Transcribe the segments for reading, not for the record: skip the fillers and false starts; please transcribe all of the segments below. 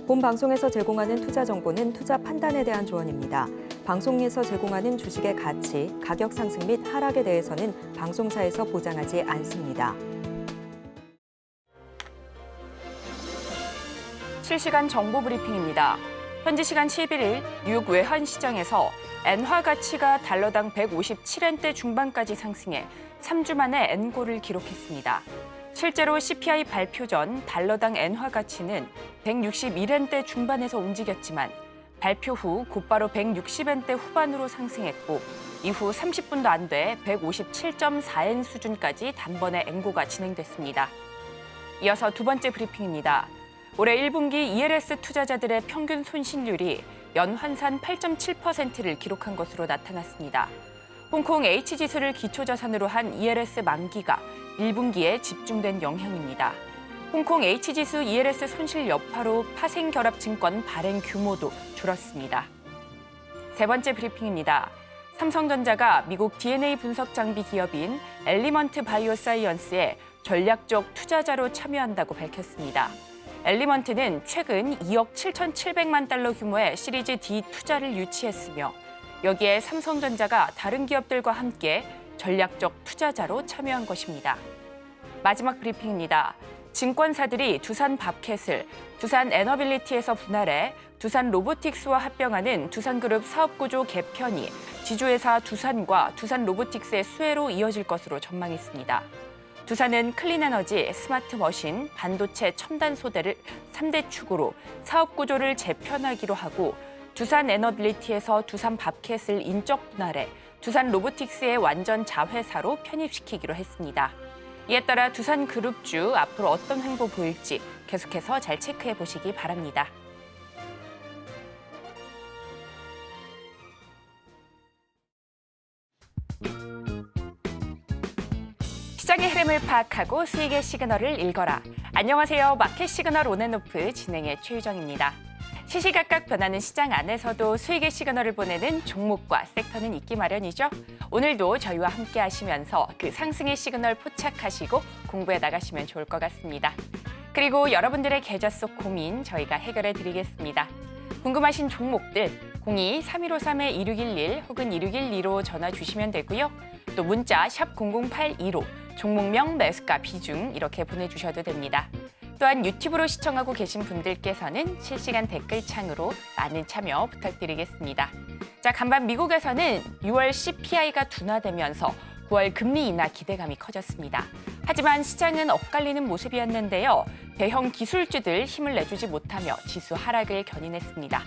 본 방송에서 제공하는 투자 정보는 투자 판단에 대한 조언입니다. 방송에서 제공하는 주식의 가치, 가격 상승 및 하락에 대해서는 방송사에서 보장하지 않습니다. 실시간 정보 브리핑입니다. 현지 시간 11일 뉴욕 외환시장에서 엔화 가치가 달러당 157엔대 중반까지 상승해 3주 만에 엔고를 기록했습니다. 실제로 CPI 발표 전 달러당 엔화 가치는 161엔대 중반에서 움직였지만 발표 후 곧바로 160엔대 후반으로 상승했고 이후 30분도 안 돼 157.4엔 수준까지 단번에 엔고가 진행됐습니다. 이어서 두 번째 브리핑입니다. 올해 1분기 ELS 투자자들의 평균 손실률이 연환산 8.7%를 기록한 것으로 나타났습니다. 홍콩 H지수를 기초자산으로 한 ELS 만기가 1분기에 집중된 영향입니다. 홍콩 H지수 ELS 손실 여파로 파생결합증권 발행 규모도 줄었습니다. 세 번째 브리핑입니다. 삼성전자가 미국 DNA 분석 장비 기업인 엘리먼트 바이오사이언스에 전략적 투자자로 참여한다고 밝혔습니다. 엘리먼트는 최근 2억 7,700만 달러 규모의 시리즈 D 투자를 유치했으며 여기에 삼성전자가 다른 기업들과 함께 전략적 투자자로 참여한 것입니다. 마지막 브리핑입니다. 증권사들이 두산 밥캣을 두산 에너빌리티에서 분할해 두산 로보틱스와 합병하는 두산그룹 사업구조 개편이 지주회사 두산과 두산 로보틱스의 수혜로 이어질 것으로 전망했습니다. 두산은 클린에너지, 스마트머신, 반도체 첨단 소재를 3대 축으로 사업 구조를 재편하기로 하고 두산 에너빌리티에서 두산 밥캣을 인적 분할해 두산 로보틱스의 완전 자회사로 편입시키기로 했습니다. 이에 따라 두산 그룹주 앞으로 어떤 행보 보일지 계속해서 잘 체크해 보시기 바랍니다. 시장의 흐름을 파악하고 수익의 시그널을 읽어라. 안녕하세요. 마켓 시그널 온앤오프 진행의 최유정입니다. 시시각각 변하는 시장 안에서도 수익의 시그널을 보내는 종목과 섹터는 있기 마련이죠. 오늘도 저희와 함께 하시면서 그 상승의 시그널 포착하시고 공부해 나가시면 좋을 것 같습니다. 그리고 여러분들의 계좌 속 고민 저희가 해결해 드리겠습니다. 궁금하신 종목들 02-3153-2611 혹은 2612로 전화 주시면 되고요. 또 문자 샵 0082로 종목명, 매수가, 비중 이렇게 보내주셔도 됩니다. 또한 유튜브로 시청하고 계신 분들께서는 실시간 댓글창으로 많은 참여 부탁드리겠습니다. 자, 간밤 미국에서는 6월 CPI가 둔화되면서 9월 금리 인하 기대감이 커졌습니다. 하지만 시장은 엇갈리는 모습이었는데요. 대형 기술주들 힘을 내주지 못하며 지수 하락을 견인했습니다.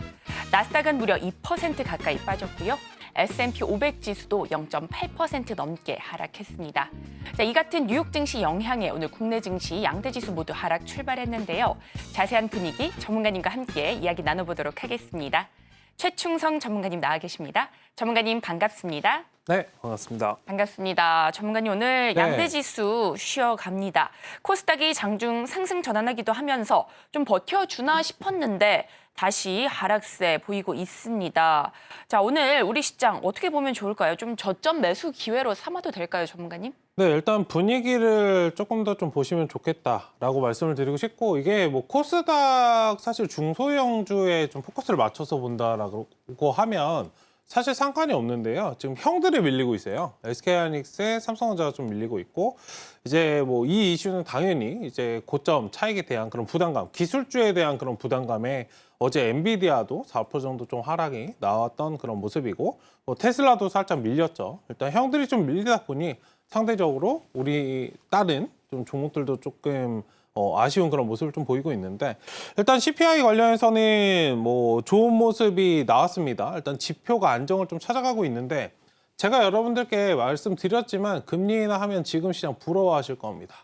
나스닥은 무려 2% 가까이 빠졌고요. S&P 500 지수도 0.8% 넘게 하락했습니다. 자, 이 같은 뉴욕 증시 영향에 오늘 국내 증시 양대 지수 모두 하락 출발했는데요. 자세한 분위기 전문가님과 함께 이야기 나눠보도록 하겠습니다. 최충성 전문가님 나와 계십니다. 전문가님 반갑습니다. 네, 반갑습니다. 반갑습니다. 전문가님 오늘 양대 지수 쉬어갑니다. 코스닥이 장중 상승 전환하기도 하면서 좀 버텨주나 싶었는데 다시 하락세 보이고 있습니다. 자, 오늘 우리 시장 어떻게 보면 좋을까요? 좀 저점 매수 기회로 삼아도 될까요, 전문가님? 네, 일단 분위기를 조금 더 좀 보시면 좋겠다라고 말씀을 드리고 싶고 이게 뭐 코스닥 사실 중소형주에 좀 포커스를 맞춰서 본다라고 하면 사실 상관이 없는데요. 지금 형들이 밀리고 있어요. SK하이닉스, 삼성전자가 좀 밀리고 있고 이제 뭐 이 이슈는 당연히 이제 고점 차익에 대한 그런 부담감, 기술주에 대한 그런 부담감에 어제 엔비디아도 4% 정도 좀 하락이 나왔던 그런 모습이고 뭐 테슬라도 살짝 밀렸죠. 일단 형들이 좀 밀리다 보니 상대적으로 우리 다른 좀 종목들도 조금 아쉬운 그런 모습을 좀 보이고 있는데 일단 CPI 관련해서는 뭐 좋은 모습이 나왔습니다. 일단 지표가 안정을 좀 찾아가고 있는데 제가 여러분들께 말씀드렸지만 금리 인하 하면 지금 시장 부러워하실 겁니다.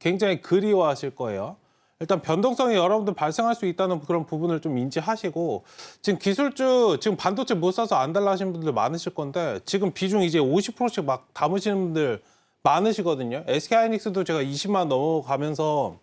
굉장히 그리워하실 거예요. 일단 변동성이 여러분들 발생할 수 있다는 그런 부분을 좀 인지하시고 지금 기술주 지금 반도체 못 사서 안 달라 하시는 분들 많으실 건데 지금 비중 이제 50%씩 막 담으시는 분들 많으시거든요. SK하이닉스도 제가 20만 넘어가면서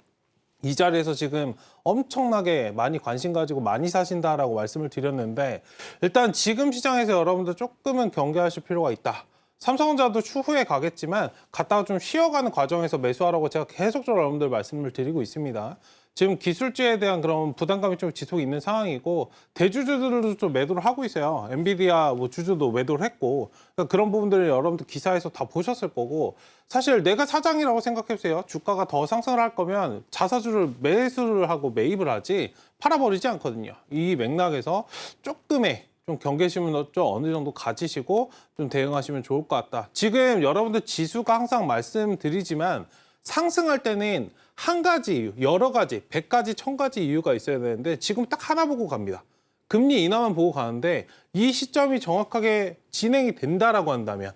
이 자리에서 지금 엄청나게 많이 관심 가지고 많이 사신다라고 말씀을 드렸는데 일단 지금 시장에서 여러분들 조금은 경계하실 필요가 있다. 삼성전자도 추후에 가겠지만 갔다가 좀 쉬어가는 과정에서 매수하라고 제가 계속적으로 여러분들 말씀을 드리고 있습니다. 지금 기술주에 대한 그런 부담감이 좀 지속이 있는 상황이고 대주주들도 좀 매도를 하고 있어요. 엔비디아 뭐 주주도 매도를 했고 그러니까 그런 부분들을 여러분들 기사에서 다 보셨을 거고 사실 내가 사장이라고 생각해보세요. 주가가 더 상승을 할 거면 자사주를 매수를 하고 매입을 하지 팔아버리지 않거든요. 이 맥락에서 조금의 좀 경계심은 좀 어느 정도 가지시고 좀 대응하시면 좋을 것 같다. 지금 여러분들 지수가 항상 말씀드리지만 상승할 때는 한 가지 이유, 여러 가지, 100가지, 1000가지 이유가 있어야 되는데 지금 딱 하나 보고 갑니다. 금리 인하만 보고 가는데 이 시점이 정확하게 진행이 된다라고 한다면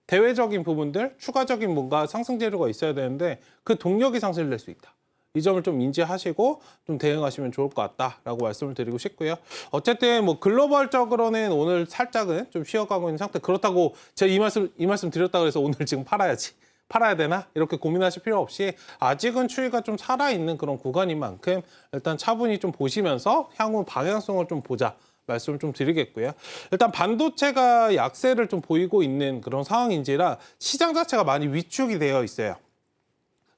대외적인 부분들, 추가적인 뭔가 상승 재료가 있어야 되는데 그 동력이 상승을 낼 수 있다. 이 점을 좀 인지하시고 좀 대응하시면 좋을 것 같다라고 말씀을 드리고 싶고요. 어쨌든 뭐 글로벌적으로는 오늘 살짝은 좀 쉬어가고 있는 상태. 그렇다고 제가 이 말씀 드렸다고 해서 오늘 지금 팔아야 되나? 이렇게 고민하실 필요 없이 아직은 추이가 좀 살아있는 그런 구간인 만큼 일단 차분히 좀 보시면서 향후 방향성을 좀 보자. 말씀을 좀 드리겠고요. 일단 반도체가 약세를 좀 보이고 있는 그런 상황인지라 시장 자체가 많이 위축이 되어 있어요.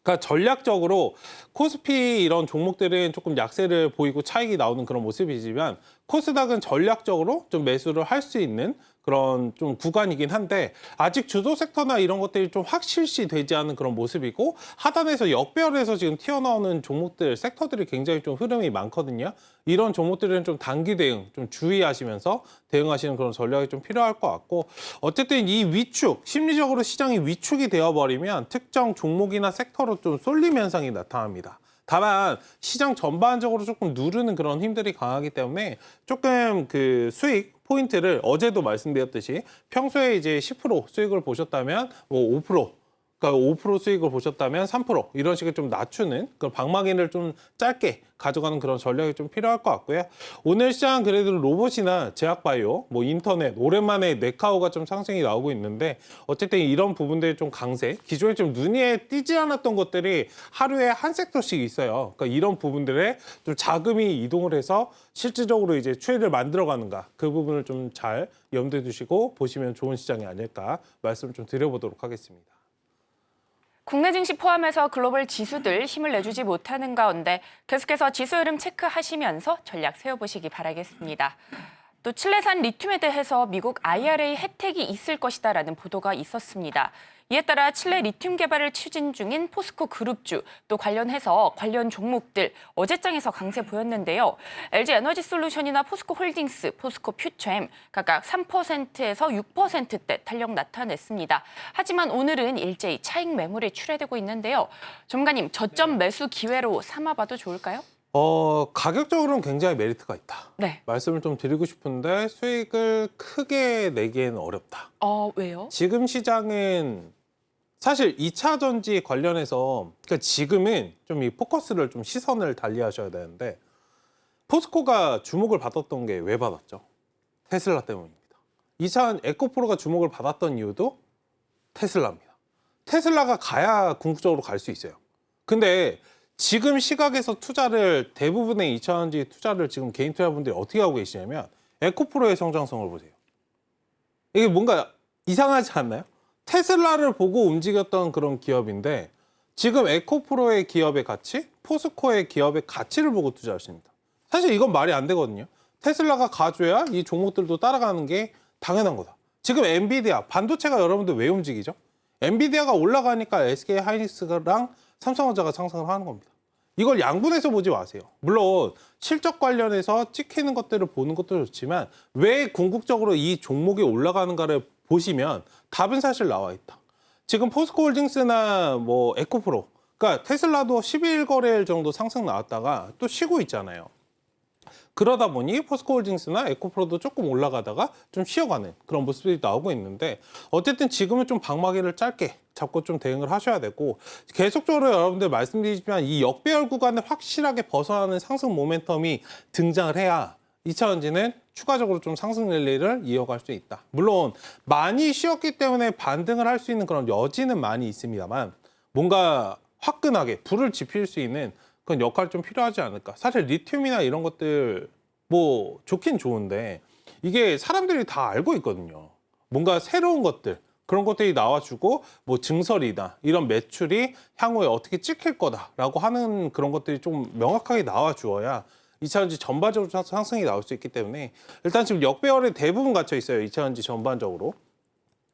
그러니까 전략적으로 코스피 이런 종목들은 조금 약세를 보이고 차익이 나오는 그런 모습이지만 코스닥은 전략적으로 좀 매수를 할 수 있는 그런 좀 구간이긴 한데 아직 주도 섹터나 이런 것들이 좀 확실시 되지 않은 그런 모습이고 하단에서 역배열에서 지금 튀어나오는 종목들, 섹터들이 굉장히 좀 흐름이 많거든요. 이런 종목들은 좀 단기 대응 좀 주의하시면서 대응하시는 그런 전략이 좀 필요할 것 같고 어쨌든 이 위축, 심리적으로 시장이 위축이 되어버리면 특정 종목이나 섹터로 좀 쏠림 현상이 나타납니다. 다만 시장 전반적으로 조금 누르는 그런 힘들이 강하기 때문에 조금 그 수익 포인트를 어제도 말씀드렸듯이 평소에 이제 10% 수익을 보셨다면 뭐 5%, 그러니까 5% 수익을 보셨다면 3% 이런 식으로 좀 낮추는 그런 방망이를 좀 짧게 가져가는 그런 전략이 좀 필요할 것 같고요. 오늘 시장 그래도 로봇이나 제약바이오, 뭐 인터넷, 오랜만에 네카오가 좀 상승이 나오고 있는데 어쨌든 이런 부분들이 좀 강세, 기존에 좀 눈에 띄지 않았던 것들이 하루에 한 섹터씩 있어요. 그러니까 이런 부분들에 좀 자금이 이동을 해서 실질적으로 이제 추이를 만들어가는가 그 부분을 좀 잘 염두에 두시고 보시면 좋은 시장이 아닐까 말씀을 좀 드려보도록 하겠습니다. 국내 증시 포함해서 글로벌 지수들 힘을 내주지 못하는 가운데 계속해서 지수 흐름 체크하시면서 전략 세워보시기 바라겠습니다. 또 칠레산 리튬에 대해서 미국 IRA 혜택이 있을 것이다라는 보도가 있었습니다. 이에 따라 칠레 리튬 개발을 추진 중인 포스코 그룹주 또 관련해서 관련 종목들 어제장에서 강세 보였는데요. LG 에너지 솔루션이나 포스코 홀딩스, 포스코 퓨처엠 각각 3%에서 6%대 탄력 나타냈습니다. 하지만 오늘은 일제히 차익 매물이 출회되고 있는데요. 전문가님, 저점 매수 기회로 삼아봐도 좋을까요? 가격적으로는 굉장히 메리트가 있다. 네. 말씀을 좀 드리고 싶은데 수익을 크게 내기에는 어렵다. 왜요? 지금 시장은 사실 2차 전지 관련해서 그러니까 지금은 좀 이 포커스를 좀 시선을 달리하셔야 되는데 포스코가 주목을 받았던 게 왜 받았죠? 테슬라 때문입니다. 2차 에코프로가 주목을 받았던 이유도 테슬라입니다. 테슬라가 가야 궁극적으로 갈 수 있어요. 근데 지금 시각에서 투자를 대부분의 2차 전지 투자를 지금 개인 투자분들이 어떻게 하고 계시냐면 에코프로의 성장성을 보세요. 이게 뭔가 이상하지 않나요? 테슬라를 보고 움직였던 그런 기업인데 지금 에코프로의 기업의 가치, 포스코의 기업의 가치를 보고 투자하십니다. 사실 이건 말이 안 되거든요. 테슬라가 가줘야 이 종목들도 따라가는 게 당연한 거다. 지금 엔비디아, 반도체가 여러분들 왜 움직이죠? 엔비디아가 올라가니까 SK 하이닉스랑 삼성전자가 상승을 하는 겁니다. 이걸 양분해서 보지 마세요. 물론 실적 관련해서 찍히는 것들을 보는 것도 좋지만 왜 궁극적으로 이 종목이 올라가는가를 보시면 답은 사실 나와 있다. 지금 포스코홀딩스나 뭐 에코프로, 그러니까 테슬라도 11거래일 정도 상승 나왔다가 또 쉬고 있잖아요. 그러다 보니 포스코홀딩스나 에코프로도 조금 올라가다가 좀 쉬어가는 그런 모습이 나오고 있는데 어쨌든 지금은 좀 방망이를 짧게 잡고 좀 대응을 하셔야 되고 계속적으로 여러분들 말씀드리지만 이 역배열 구간을 확실하게 벗어나는 상승 모멘텀이 등장을 해야 2차 전지는 추가적으로 좀 상승 랠리를 이어갈 수 있다. 물론 많이 쉬었기 때문에 반등을 할 수 있는 그런 여지는 많이 있습니다만 뭔가 화끈하게 불을 지필 수 있는 그런 역할이 좀 필요하지 않을까. 사실 리튬이나 이런 것들 뭐 좋긴 좋은데 이게 사람들이 다 알고 있거든요. 뭔가 새로운 것들, 그런 것들이 나와주고 뭐 증설이나 이런 매출이 향후에 어떻게 찍힐 거다라고 하는 그런 것들이 좀 명확하게 나와주어야 2차전지 전반적으로 상승이 나올 수 있기 때문에 일단 지금 역배열에 대부분 갇혀 있어요. 2차전지 전반적으로.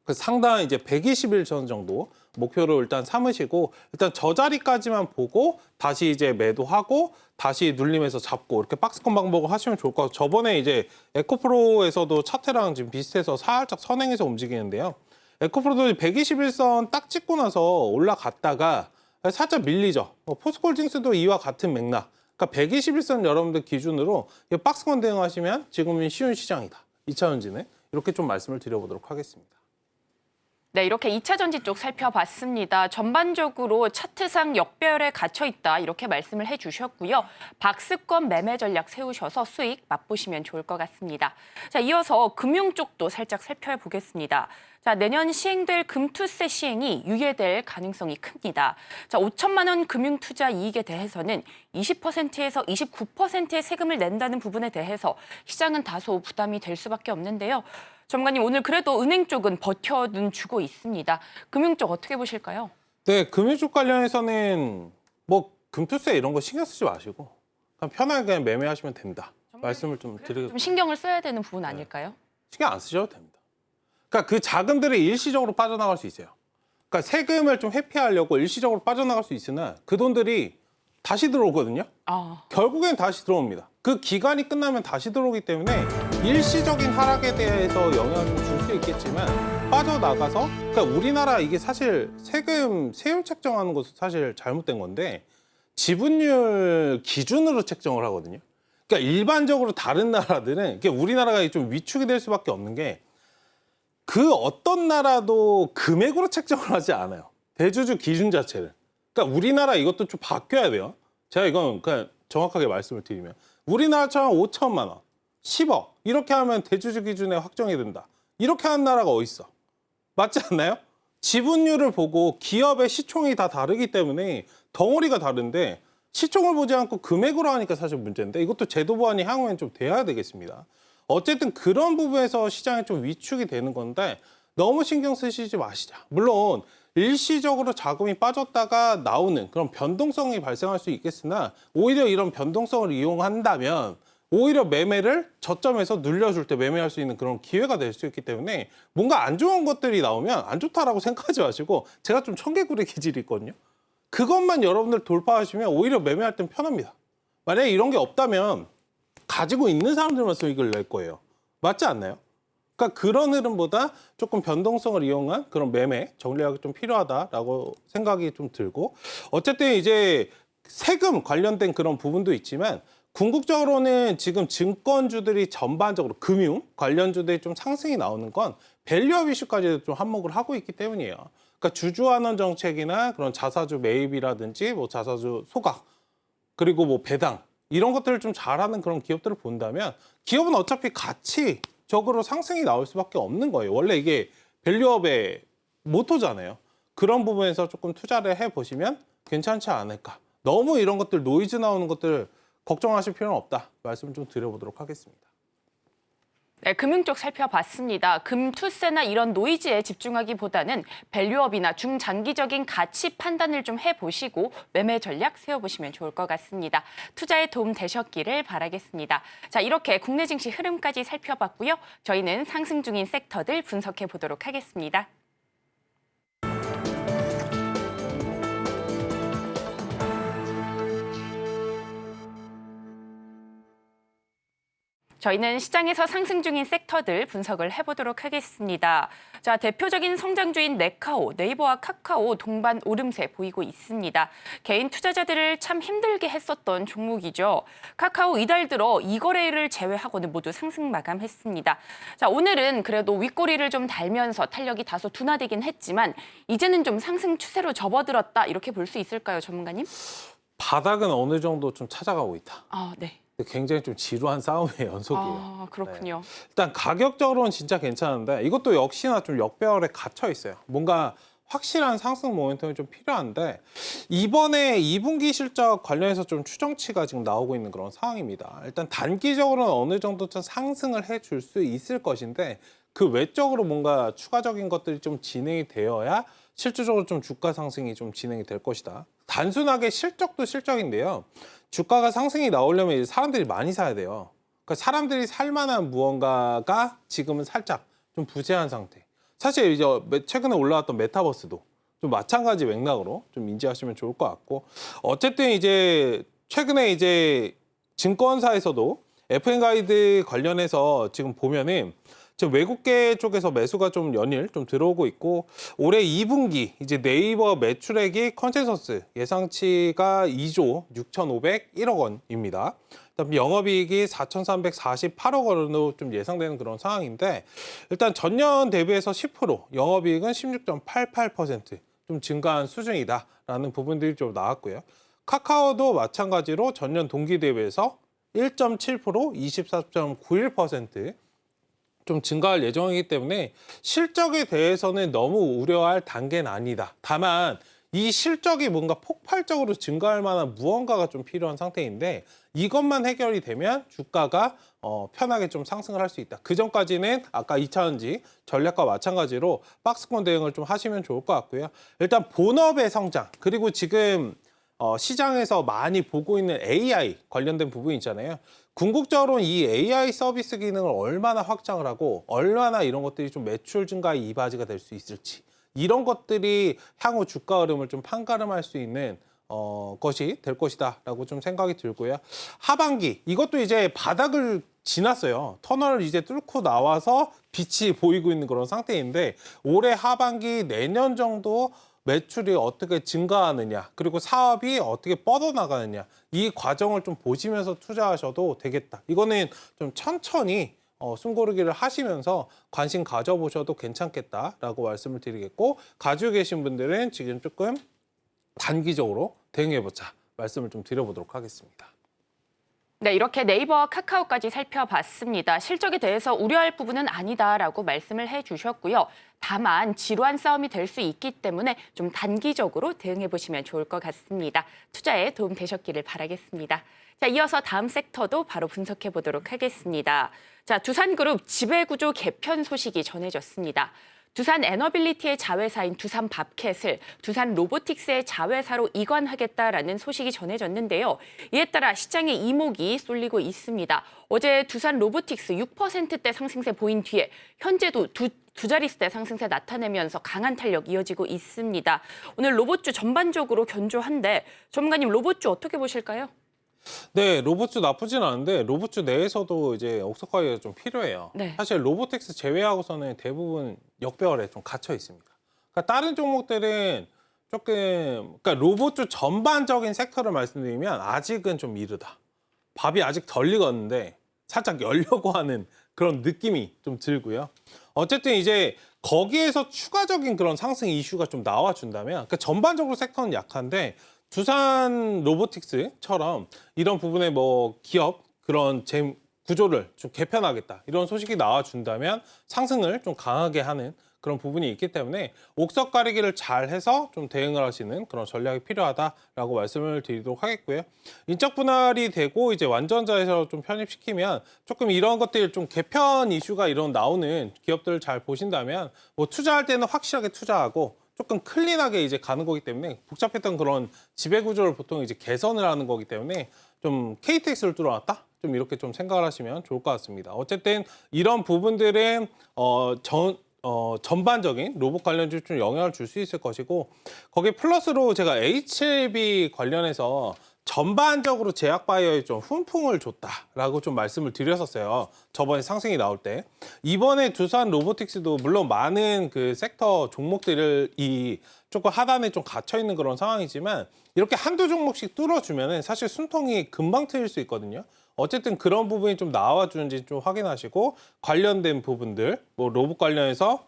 그래서 상당히 이제 121선 정도 목표로 일단 삼으시고 일단 저 자리까지만 보고 다시 이제 매도하고 다시 눌림에서 잡고 이렇게 박스권 방법을 하시면 좋을 것 같아요. 저번에 이제 에코프로에서도 차트랑 지금 비슷해서 살짝 선행해서 움직이는데요. 에코프로도 121선 딱 찍고 나서 올라갔다가 살짝 밀리죠. 포스코홀딩스도 이와 같은 맥락. 그러니까 121선 여러분들 기준으로 박스권 대응하시면 지금은 쉬운 시장이다. 2차전지는 이렇게 좀 말씀을 드려보도록 하겠습니다. 네, 이렇게 2차 전지 쪽 살펴봤습니다. 전반적으로 차트상 역배열에 갇혀 있다 이렇게 말씀을 해주셨고요. 박스권 매매 전략 세우셔서 수익 맛보시면 좋을 것 같습니다. 자, 이어서 금융 쪽도 살짝 살펴보겠습니다. 자, 내년 시행될 금투세 시행이 유예될 가능성이 큽니다. 자, 5천만 원 금융 투자 이익에 대해서는 20%에서 29%의 세금을 낸다는 부분에 대해서 시장은 다소 부담이 될 수밖에 없는데요. 전문가님, 오늘 그래도 은행 쪽은 버텨는 주고 있습니다. 금융 쪽 어떻게 보실까요? 네, 금융 쪽 관련해서는 뭐 금투세 이런 거 신경 쓰지 마시고 그냥 편하게 그냥 매매하시면 됩니다. 말씀을 좀 드리고 좀 신경을 써야 되는 부분 아닐까요? 신경 안 쓰셔도 됩니다. 그러니까 그 자금들이 일시적으로 빠져나갈 수 있어요. 그러니까 세금을 좀 회피하려고 일시적으로 빠져나갈 수 있으나 그 돈들이 다시 들어오거든요. 결국엔 다시 들어옵니다. 그 기간이 끝나면 다시 들어오기 때문에 일시적인 하락에 대해서 영향을 줄 수 있겠지만 빠져나가서 그러니까 우리나라 이게 사실 세율 책정하는 것은 사실 잘못된 건데 지분율 기준으로 책정을 하거든요. 그러니까 일반적으로 다른 나라들은 우리나라가 좀 위축이 될 수밖에 없는 게 그 어떤 나라도 금액으로 책정을 하지 않아요. 대주주 기준 자체를. 그러니까 우리나라 이것도 좀 바뀌어야 돼요. 제가 이건 그냥 정확하게 말씀을 드리면 우리나라처럼 5천만 원, 10억 이렇게 하면 대주주 기준에 확정이 된다. 이렇게 하는 나라가 어디 있어? 맞지 않나요? 지분율을 보고 기업의 시총이 다 다르기 때문에 덩어리가 다른데 시총을 보지 않고 금액으로 하니까 사실 문제인데 이것도 제도 보완이 향후엔 좀 돼야 되겠습니다. 어쨌든 그런 부분에서 시장이 좀 위축이 되는 건데 너무 신경 쓰시지 마시자. 물론 일시적으로 자금이 빠졌다가 나오는 그런 변동성이 발생할 수 있겠으나 오히려 이런 변동성을 이용한다면 오히려 매매를 저점에서 눌려줄 때 매매할 수 있는 그런 기회가 될 수 있기 때문에 뭔가 안 좋은 것들이 나오면 안 좋다라고 생각하지 마시고 제가 좀 청개구리 기질이 있거든요. 그것만 여러분들 돌파하시면 오히려 매매할 땐 편합니다. 만약에 이런 게 없다면 가지고 있는 사람들만 수익을 낼 거예요. 맞지 않나요? 그러니까 그런 흐름보다 조금 변동성을 이용한 그런 매매 정리하기 좀 필요하다라고 생각이 좀 들고 어쨌든 이제 세금 관련된 그런 부분도 있지만 궁극적으로는 지금 증권주들이 전반적으로 금융 관련주들이 좀 상승이 나오는 건 밸류업 이슈까지도 좀 한몫을 하고 있기 때문이에요. 그러니까 주주환원 정책이나 그런 자사주 매입이라든지 뭐 자사주 소각 그리고 뭐 배당 이런 것들을 좀 잘하는 그런 기업들을 본다면 기업은 어차피 가치적으로 상승이 나올 수밖에 없는 거예요. 원래 이게 밸류업의 모토잖아요. 그런 부분에서 조금 투자를 해보시면 괜찮지 않을까. 너무 이런 것들 노이즈 나오는 것들 걱정하실 필요는 없다. 말씀 좀 드려보도록 하겠습니다. 네, 금융 쪽 살펴봤습니다. 금투세나 이런 노이즈에 집중하기보다는 밸류업이나 중장기적인 가치 판단을 좀 해보시고 매매 전략 세워보시면 좋을 것 같습니다. 투자에 도움 되셨기를 바라겠습니다. 자, 이렇게 국내 증시 흐름까지 살펴봤고요. 저희는 상승 중인 섹터들 분석해 보도록 하겠습니다. 저희는 시장에서 상승 중인 섹터들 분석을 해보도록 하겠습니다. 자, 대표적인 성장주인 네카오, 네이버와 카카오 동반 오름세 보이고 있습니다. 개인 투자자들을 참 힘들게 했었던 종목이죠. 카카오 이달 들어 이거래를 제외하고는 모두 상승 마감했습니다. 자, 오늘은 그래도 윗꼬리를 좀 달면서 탄력이 다소 둔화되긴 했지만 이제는 좀 상승 추세로 접어들었다 이렇게 볼 수 있을까요, 전문가님? 바닥은 어느 정도 좀 찾아가고 있다. 네. 굉장히 좀 지루한 싸움의 연속이에요. 그렇군요. 네. 일단 가격적으로는 진짜 괜찮은데 이것도 역시나 좀 역배열에 갇혀 있어요. 뭔가 확실한 상승 모멘텀이 좀 필요한데 이번에 2분기 실적 관련해서 좀 추정치가 지금 나오고 있는 그런 상황입니다. 일단 단기적으로는 어느 정도 좀 상승을 해줄 수 있을 것인데 그 외적으로 뭔가 추가적인 것들이 좀 진행이 되어야 실질적으로 좀 주가 상승이 좀 진행이 될 것이다. 단순하게 실적도 실적인데요. 주가가 상승이 나오려면 이제 사람들이 많이 사야 돼요. 그러니까 사람들이 살 만한 무언가가 지금은 살짝 좀 부재한 상태. 사실 이제 최근에 올라왔던 메타버스도 좀 마찬가지 맥락으로 좀 인지하시면 좋을 것 같고, 어쨌든 이제 최근에 이제 증권사에서도 FN 가이드 관련해서 지금 보면은 지금 외국계 쪽에서 매수가 좀 연일 좀 들어오고 있고, 올해 2분기 이제 네이버 매출액이 컨센서스 예상치가 2조 6,501억 원입니다. 그다음 영업이익이 4,348억 원으로 좀 예상되는 그런 상황인데, 일단 전년 대비해서 10%, 영업이익은 16.88% 좀 증가한 수준이다라는 부분들이 좀 나왔고요. 카카오도 마찬가지로 전년 동기 대비해서 1.7%, 24.91% 좀 증가할 예정이기 때문에 실적에 대해서는 너무 우려할 단계는 아니다. 다만 이 실적이 뭔가 폭발적으로 증가할 만한 무언가가 좀 필요한 상태인데, 이것만 해결이 되면 주가가 편하게 좀 상승을 할 수 있다. 그 전까지는 아까 2차전지 전략과 마찬가지로 박스권 대응을 좀 하시면 좋을 것 같고요. 일단 본업의 성장, 그리고 지금 시장에서 많이 보고 있는 AI 관련된 부분이 있잖아요. 궁극적으로는 이 AI 서비스 기능을 얼마나 확장을 하고 얼마나 이런 것들이 좀 매출 증가의 이바지가 될 수 있을지, 이런 것들이 향후 주가 흐름을 좀 판가름할 수 있는 것이 될 것이다라고 좀 생각이 들고요. 하반기 이것도 이제 바닥을 지났어요. 터널을 이제 뚫고 나와서 빛이 보이고 있는 그런 상태인데, 올해 하반기 내년 정도 매출이 어떻게 증가하느냐, 그리고 사업이 어떻게 뻗어나가느냐, 이 과정을 좀 보시면서 투자하셔도 되겠다. 이거는 좀 천천히 숨고르기를 하시면서 관심 가져보셔도 괜찮겠다라고 말씀을 드리겠고, 가지고 계신 분들은 지금 조금 단기적으로 대응해보자 말씀을 좀 드려보도록 하겠습니다. 네, 이렇게 네이버와 카카오까지 살펴봤습니다. 실적에 대해서 우려할 부분은 아니다라고 말씀을 해주셨고요. 다만 지루한 싸움이 될 수 있기 때문에 좀 단기적으로 대응해보시면 좋을 것 같습니다. 투자에 도움 되셨기를 바라겠습니다. 자, 이어서 다음 섹터도 바로 분석해 보도록 하겠습니다. 자, 두산그룹 지배구조 개편 소식이 전해졌습니다. 두산 에너빌리티의 자회사인 두산 밥캣을 두산 로보틱스의 자회사로 이관하겠다라는 소식이 전해졌는데요. 이에 따라 시장에 이목이 쏠리고 있습니다. 어제 두산 로보틱스 6%대 상승세 보인 뒤에 현재도 두 자릿수대 상승세 나타내면서 강한 탄력 이어지고 있습니다. 오늘 로봇주 전반적으로 견조한데 전문가님, 로봇주 어떻게 보실까요? 네, 로봇주 나쁘진 않은데 로봇주 내에서도 이제 옥석가기가 좀 필요해요. 네. 사실 로보텍스 제외하고서는 대부분 역배열에 좀 갇혀 있습니다. 그러니까 다른 종목들은 조금, 그러니까 로봇주 전반적인 섹터를 말씀드리면 아직은 좀 이르다. 밥이 아직 덜 익었는데 살짝 열려고 하는 그런 느낌이 좀 들고요. 어쨌든 이제 거기에서 추가적인 그런 상승 이슈가 좀 나와준다면, 그러니까 전반적으로 섹터는 약한데 두산 로보틱스처럼 이런 부분에 뭐 기업 그런 구조를 좀 개편하겠다, 이런 소식이 나와준다면 상승을 좀 강하게 하는 그런 부분이 있기 때문에 옥석 가리기를 잘 해서 좀 대응을 하시는 그런 전략이 필요하다라고 말씀을 드리도록 하겠고요. 인적 분할이 되고 이제 완전자에서 좀 편입시키면 조금 이런 것들 좀 개편 이슈가 이런 나오는 기업들을 잘 보신다면 뭐 투자할 때는 확실하게 투자하고 조금 클린하게 이제 가는 거기 때문에, 복잡했던 그런 지배 구조를 보통 이제 개선을 하는 거기 때문에 좀 KTX를 뚫어놨다, 좀 이렇게 좀 생각을 하시면 좋을 것 같습니다. 어쨌든 이런 부분들은 전반적인 로봇 관련주에 좀 영향을 줄 수 있을 것이고, 거기 플러스로 제가 HLB 관련해서 전반적으로 제약바이오에 좀 훈풍을 줬다라고 좀 말씀을 드렸었어요. 저번에 상승이 나올 때. 이번에 두산 로보틱스도 물론 많은 그 섹터 종목들이 조금 하단에 좀 갇혀 있는 그런 상황이지만, 이렇게 한두 종목씩 뚫어주면은 사실 숨통이 금방 트일 수 있거든요. 어쨌든 그런 부분이 좀 나와주는지 좀 확인하시고, 관련된 부분들, 뭐 로봇 관련해서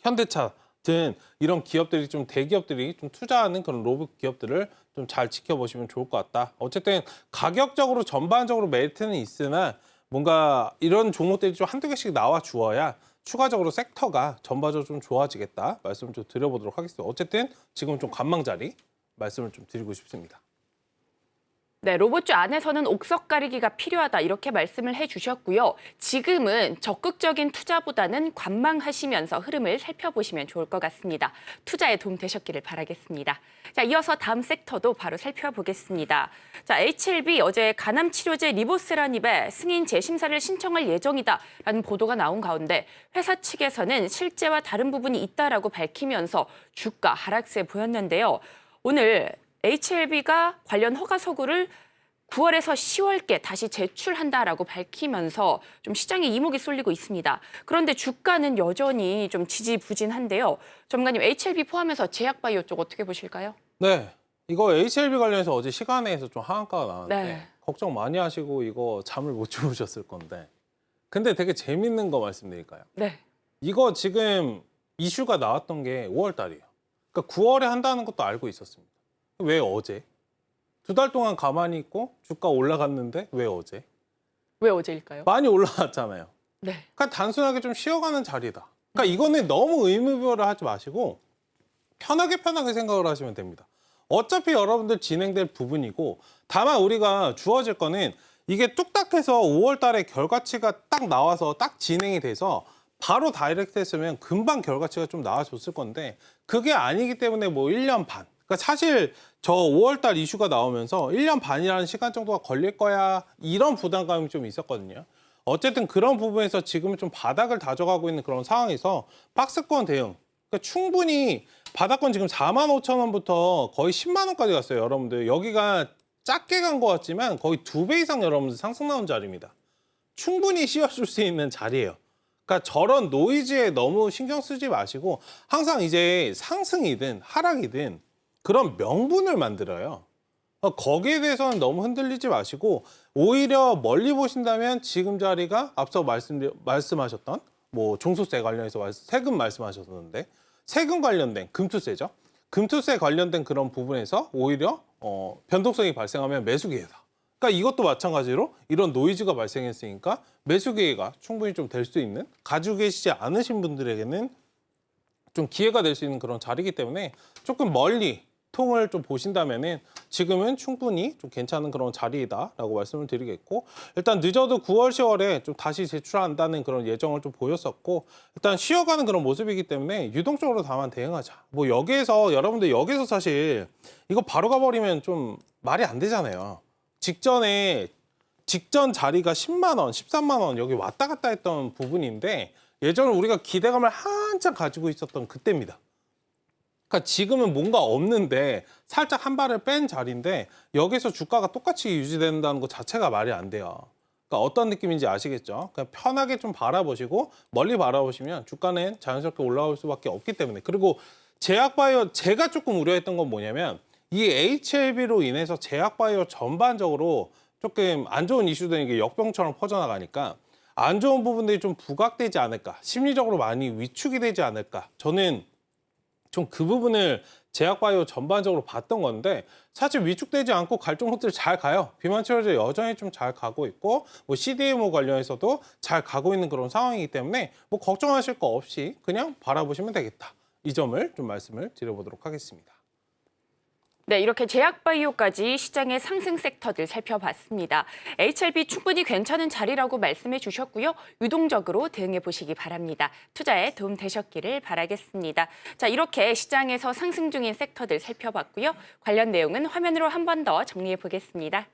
현대차 등 이런 기업들이 좀 대기업들이 좀 투자하는 그런 로봇 기업들을 좀 잘 지켜보시면 좋을 것 같다. 어쨌든 가격적으로 전반적으로 메리트는 있으나 뭔가 이런 종목들이 좀 한두 개씩 나와 주어야 추가적으로 섹터가 전반적으로 좀 좋아지겠다 말씀을 좀 드려보도록 하겠습니다. 어쨌든 지금 좀 관망 자리 말씀을 좀 드리고 싶습니다. 네, 로봇주 안에서는 옥석 가리기가 필요하다 이렇게 말씀을 해주셨고요. 지금은 적극적인 투자보다는 관망하시면서 흐름을 살펴보시면 좋을 것 같습니다. 투자에 도움 되셨기를 바라겠습니다. 자, 이어서 다음 섹터도 바로 살펴보겠습니다. 자, HLB 어제 간암 치료제 리보세라닙의 승인 재심사를 신청할 예정이다라는 보도가 나온 가운데 회사 측에서는 실제와 다른 부분이 있다라고 밝히면서 주가 하락세 보였는데요. 오늘 HLB가 관련 허가 서구를 9월에서 10월께 다시 제출한다라고 밝히면서 좀 시장에 이목이 쏠리고 있습니다. 그런데 주가는 여전히 좀 지지부진한데요. 전문가님, HLB 포함해서 제약바이오 쪽 어떻게 보실까요? 네, 이거 HLB 관련해서 어제 시간에서 좀 하한가가 나왔는데 네. 걱정 많이 하시고 이거 잠을 못 주무셨을 건데 근데 되게 재밌는 거 말씀드릴까요? 네. 이거 지금 이슈가 나왔던 게 5월 달이에요. 그러니까 9월에 한다는 것도 알고 있었습니다. 왜 어제? 2달 동안 가만히 있고 주가 올라갔는데 왜 어제? 왜 어제일까요? 많이 올라갔잖아요. 네. 그러니까 단순하게 좀 쉬어가는 자리다. 그러니까 이거는 너무 의무부여를 하지 마시고 편하게 생각을 하시면 됩니다. 어차피 여러분들 진행될 부분이고 다만 우리가 주어질 거는 이게 뚝딱해서 5월 달에 결과치가 딱 나와서 딱 진행이 돼서 바로 다이렉트 했으면 금방 결과치가 좀 나와줬을 건데 그게 아니기 때문에 뭐 1년 반. 그러니까 사실 저 5월 달 이슈가 나오면서 1년 반이라는 시간 정도가 걸릴 거야 이런 부담감이 좀 있었거든요. 어쨌든 그런 부분에서 지금은 좀 바닥을 다져가고 있는 그런 상황에서 박스권 대응. 그러니까 충분히 바닥권 지금 45,000원부터 거의 10만 원까지 갔어요, 여러분들. 여기가 작게 간 것 같지만 거의 2배 이상 여러분들 상승 나온 자리입니다. 충분히 씌워줄 수 있는 자리예요. 그러니까 저런 노이즈에 너무 신경 쓰지 마시고 항상 이제 상승이든 하락이든 그런 명분을 만들어요. 거기에 대해서는 너무 흔들리지 마시고 오히려 멀리 보신다면 지금 자리가 앞서 말씀하셨던 뭐 종소세 관련해서 세금 말씀하셨는데 세금 관련된 금투세죠. 금투세 관련된 그런 부분에서 오히려 변동성이 발생하면 매수 기회다. 그러니까 이것도 마찬가지로 이런 노이즈가 발생했으니까 매수 기회가 충분히 좀 될 수 있는 가지고 계시지 않으신 분들에게는 좀 기회가 될 수 있는 그런 자리이기 때문에 조금 멀리 통을 좀 보신다면은 지금은 충분히 좀 괜찮은 그런 자리이다라고 말씀을 드리겠고 일단 늦어도 9월, 10월에 좀 다시 제출한다는 그런 예정을 좀 보였었고 일단 쉬어가는 그런 모습이기 때문에 유동적으로 다만 대응하자. 뭐 여기에서 여러분들 여기서 사실 이거 바로 가버리면 좀 말이 안 되잖아요. 직전 자리가 10만 원, 13만 원 여기 왔다 갔다 했던 부분인데 예전에 우리가 기대감을 한참 가지고 있었던 그때입니다. 그러니까 지금은 뭔가 없는데 살짝 한 발을 뺀 자리인데 여기서 주가가 똑같이 유지된다는 것 자체가 말이 안 돼요. 그러니까 어떤 느낌인지 아시겠죠? 그냥 편하게 좀 바라보시고 멀리 바라보시면 주가는 자연스럽게 올라올 수밖에 없기 때문에 그리고 제약바이오 제가 조금 우려했던 건 뭐냐면 이 HLB로 인해서 제약바이오 전반적으로 조금 안 좋은 이슈들이 이게 역병처럼 퍼져나가니까 안 좋은 부분들이 좀 부각되지 않을까 심리적으로 많이 위축이 되지 않을까 저는 좀 그 부분을 제약바이오 전반적으로 봤던 건데 사실 위축되지 않고 갈 종목들 잘 가요. 비만 치료제 여전히 좀 잘 가고 있고 뭐 CDMO 관련해서도 잘 가고 있는 그런 상황이기 때문에 뭐 걱정하실 거 없이 그냥 바라보시면 되겠다. 이 점을 좀 말씀을 드려보도록 하겠습니다. 네, 이렇게 제약바이오까지 시장의 상승 섹터들 살펴봤습니다. HLB 충분히 괜찮은 자리라고 말씀해 주셨고요. 유동적으로 대응해 보시기 바랍니다. 투자에 도움 되셨기를 바라겠습니다. 자, 이렇게 시장에서 상승 중인 섹터들 살펴봤고요. 관련 내용은 화면으로 한 번 더 정리해 보겠습니다.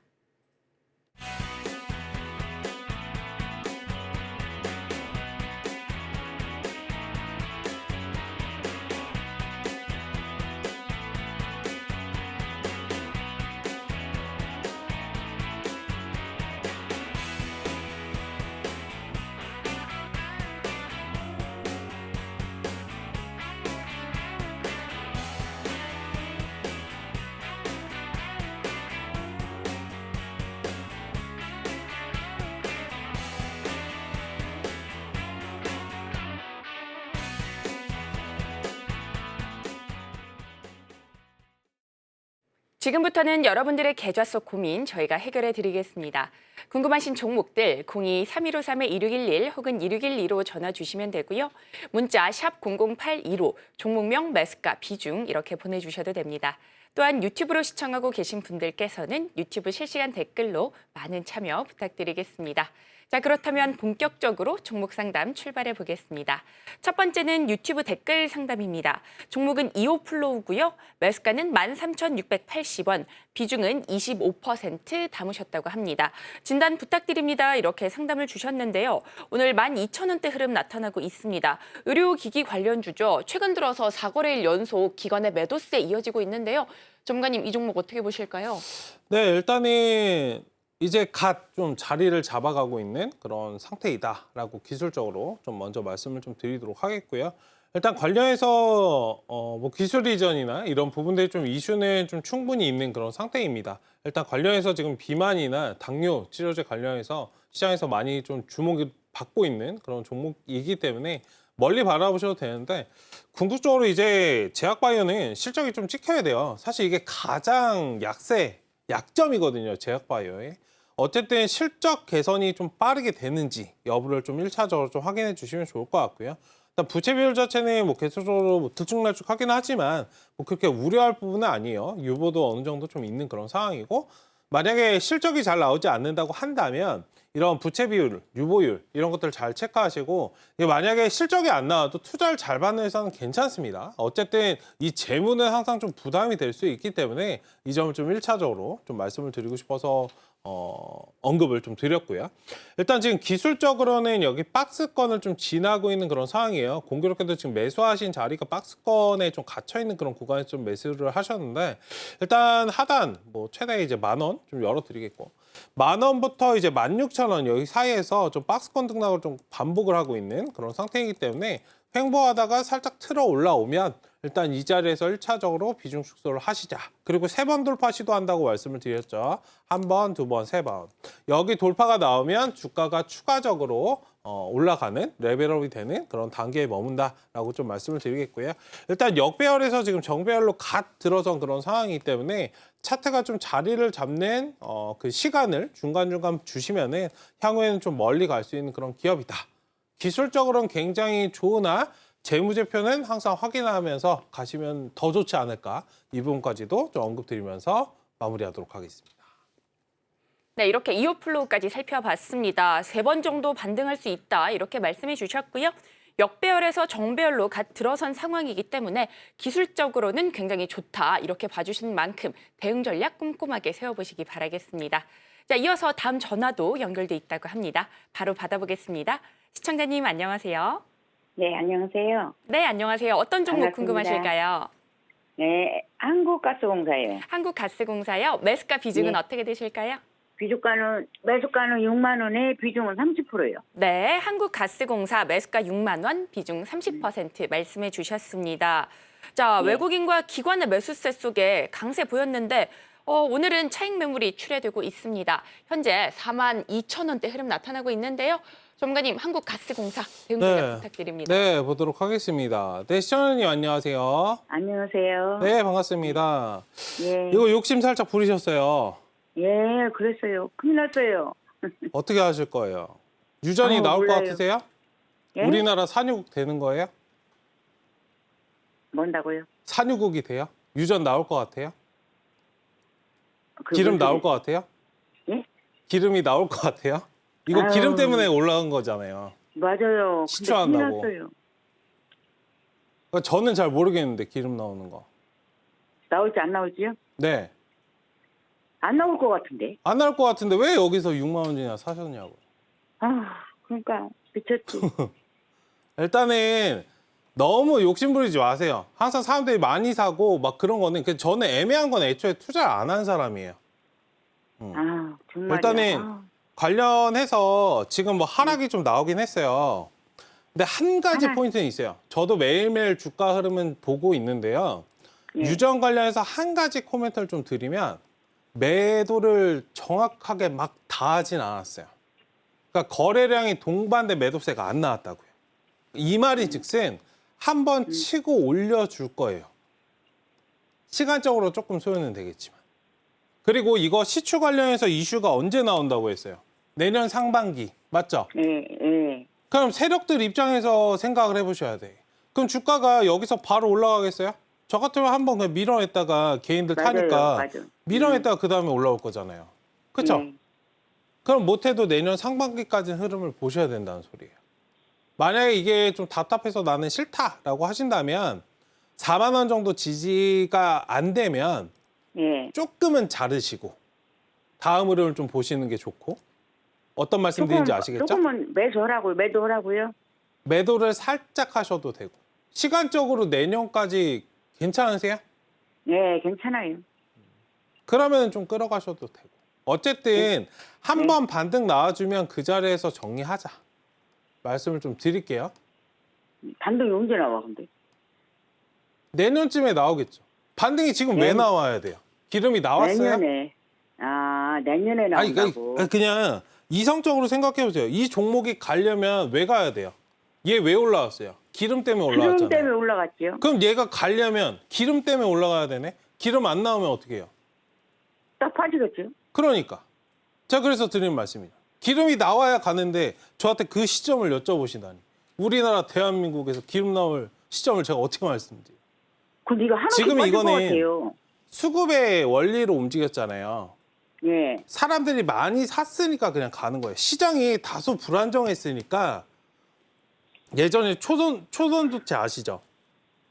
지금부터는 여러분들의 계좌 속 고민 저희가 해결해 드리겠습니다. 궁금하신 종목들 02-3153-2611 혹은 2612로 전화 주시면 되고요. 문자 샵 0082로 종목명, 매수가, 비중 이렇게 보내주셔도 됩니다. 또한 유튜브로 시청하고 계신 분들께서는 유튜브 실시간 댓글로 많은 참여 부탁드리겠습니다. 자, 그렇다면 본격적으로 종목 상담 출발해 보겠습니다. 첫 번째는 유튜브 댓글 상담입니다. 종목은 이오플로우고요. 매수가는 13,680원, 비중은 25% 담으셨다고 합니다. 진단 부탁드립니다. 이렇게 상담을 주셨는데요. 오늘 12,000원대 흐름 나타나고 있습니다. 의료기기 관련주죠. 최근 들어서 4거래일 연속 기관의 매도세 이어지고 있는데요. 전문가님, 이 종목 어떻게 보실까요? 네, 일단은 이제 갓 좀 자리를 잡아가고 있는 그런 상태이다라고 기술적으로 좀 먼저 말씀을 좀 드리도록 하겠고요. 일단 관련해서 뭐 기술 이전이나 이런 부분들이 좀 이슈는 좀 충분히 있는 그런 상태입니다. 일단 관련해서 지금 비만이나 당뇨 치료제 관련해서 시장에서 많이 좀 주목을 받고 있는 그런 종목이기 때문에 멀리 바라보셔도 되는데, 궁극적으로 이제 제약바이오는 실적이 좀 찍혀야 돼요. 사실 이게 가장 약점이거든요, 제약바이오의. 어쨌든 실적 개선이 좀 빠르게 되는지 여부를 좀 1차적으로 좀 확인해 주시면 좋을 것 같고요. 일단 부채 비율 자체는 뭐 계속적으로 뭐 들쭉날쭉하긴 하지만 뭐 그렇게 우려할 부분은 아니에요. 유보도 어느 정도 좀 있는 그런 상황이고, 만약에 실적이 잘 나오지 않는다고 한다면 이런 부채 비율, 유보율 이런 것들 잘 체크하시고, 만약에 실적이 안 나와도 투자를 잘 받는 회사는 괜찮습니다. 어쨌든 이 재무는 항상 좀 부담이 될 수 있기 때문에 이 점을 좀 1차적으로 좀 말씀을 드리고 싶어서 언급을 좀 드렸고요. 일단 지금 기술적으로는 여기 박스권을 좀 지나고 있는 그런 상황이에요. 공교롭게도 지금 매수하신 자리가 박스권에 좀 갇혀 있는 그런 구간에서 좀 매수를 하셨는데, 일단 하단 뭐 최대 이제 10,000원 좀 열어드리겠고, 10,000원부터 이제 16,000원 여기 사이에서 좀 박스권 등락을 좀 반복을 하고 있는 그런 상태이기 때문에 횡보하다가 살짝 틀어 올라오면 일단 이 자리에서 1차적으로 비중 축소를 하시자. 그리고 3번 돌파 시도한다고 말씀을 드렸죠. 1번, 2번, 3번. 여기 돌파가 나오면 주가가 추가적으로 올라가는, 레벨업이 되는 그런 단계에 머문다라고 좀 말씀을 드리겠고요. 일단 역배열에서 지금 정배열로 갓 들어선 그런 상황이기 때문에 차트가 좀 자리를 잡는 그 시간을 중간중간 주시면은 향후에는 좀 멀리 갈 수 있는 그런 기업이다. 기술적으로는 굉장히 좋으나 재무제표는 항상 확인하면서 가시면 더 좋지 않을까, 이 부분까지도 좀 언급드리면서 마무리하도록 하겠습니다. 네, 이렇게 이오플로우까지 살펴봤습니다. 3번 정도 반등할 수 있다, 이렇게 말씀해 주셨고요. 역배열에서 정배열로 갓 들어선 상황이기 때문에 기술적으로는 굉장히 좋다, 이렇게 봐주신 만큼 대응 전략 꼼꼼하게 세워보시기 바라겠습니다. 자, 이어서 다음 전화도 연결돼 있다고 합니다. 바로 받아보겠습니다. 시청자님 안녕하세요. 네, 안녕하세요. 네, 안녕하세요. 어떤 종목 반갑습니다. 궁금하실까요? 네, 한국가스공사예요. 한국가스공사요. 매수가 비중은 네. 어떻게 되실까요? 매수가는 6만 원에 비중은 30%예요. 네, 한국가스공사 매수가 6만 원, 비중 30% 말씀해 주셨습니다. 자, 네. 외국인과 기관의 매수세 속에 강세 보였는데 오늘은 차익 매물이 출회되고 있습니다. 현재 42,000원대 흐름 나타나고 있는데요. 전문가님, 한국가스공사 대응 전략 부탁드립니다. 네, 보도록 하겠습니다. 네, 시청자님 안녕하세요. 안녕하세요. 네, 반갑습니다. 예, 이거 욕심 살짝 부리셨어요. 예, 그랬어요. 큰일 났어요. 어떻게 하실 거예요? 유전이 나올 것 몰라요. 같으세요? 예? 우리나라 산유국 되는 거예요? 뭔다고요? 산유국이 돼요? 유전 나올 것 같아요? 그 기름 무슨- 나올 것 같아요? 예? 기름이 나올 것 같아요? 이거 아유. 기름 때문에 올라간 거잖아요. 맞아요. 근데 시추한다고. 큰일 났어요. 그러니까 저는 잘 모르겠는데, 기름 나오는 거. 나올지 안 나올지요? 네. 안 나올 것 같은데. 안 나올 것 같은데 왜 여기서 6만 원이나 사셨냐고. 그러니까 미쳤지. 일단은 너무 욕심 부리지 마세요. 항상 사람들이 많이 사고 막 그런 거는, 저는 애매한 건 애초에 투자를 안 한 사람이에요. 정말. 일단은 관련해서 지금 뭐 하락이 좀 나오긴 했어요. 근데 한 가지 하락. 포인트는 있어요. 저도 매일매일 주가 흐름은 보고 있는데요. 예. 유전 관련해서 한 가지 코멘트를 좀 드리면, 매도를 정확하게 막 다 하진 않았어요. 그러니까 거래량이 동반돼 매도세가 안 나왔다고요. 이 말이 즉슨 한 번 치고 올려줄 거예요. 시간적으로 조금 소요는 되겠지만. 그리고 이거 시추 관련해서 이슈가 언제 나온다고 했어요? 내년 상반기. 맞죠? 예. 그럼 세력들 입장에서 생각을 해보셔야 돼. 그럼 주가가 여기서 바로 올라가겠어요? 저 같으면 한번 그냥 밀어냈다가 개인들 맞아요. 타니까 맞아. 밀어냈다가 그 다음에 올라올 거잖아요. 그렇죠? 네. 그럼 못해도 내년 상반기까지는 흐름을 보셔야 된다는 소리예요. 만약에 이게 좀 답답해서 나는 싫다라고 하신다면 4만 원 정도 지지가 안 되면 예. 조금은 자르시고 다음 흐름을 좀 보시는 게 좋고 어떤 말씀 드리는지 아시겠죠? 조금은 매도하라고요. 매도를 살짝 하셔도 되고 시간적으로 내년까지 괜찮으세요? 예, 괜찮아요. 그러면 좀 끌어가셔도 되고 어쨌든 한 번 반등 나와주면 그 자리에서 정리하자 말씀을 좀 드릴게요. 반등이 언제 나와 근데? 내년쯤에 나오겠죠. 반등이 지금 왜 네. 나와야 돼요? 기름이 나왔어요? 내년에. 아, 내년에 아니 나온다고. 그냥 이성적으로 생각해 보세요. 이 종목이 가려면 왜 가야 돼요? 얘 왜 올라왔어요? 기름 때문에 올라왔잖아요. 기름 때문에 올라갔죠. 그럼 얘가 가려면 기름 때문에 올라가야 되네? 기름 안 나오면 어떻게 해요? 딱 빠지겠죠. 그러니까. 제가 그래서 드리는 말씀이에요. 기름이 나와야 가는데 저한테 그 시점을 여쭤보시다니. 우리나라 대한민국에서 기름 나올 시점을 제가 어떻게 말씀드려요? 근데 이거 한없이 지금 빠질 것 이거는 같아요. 수급의 원리로 움직였잖아요. 예. 사람들이 많이 샀으니까 그냥 가는 거예요. 시장이 다소 불안정했으니까 예전에 초선도체 아시죠?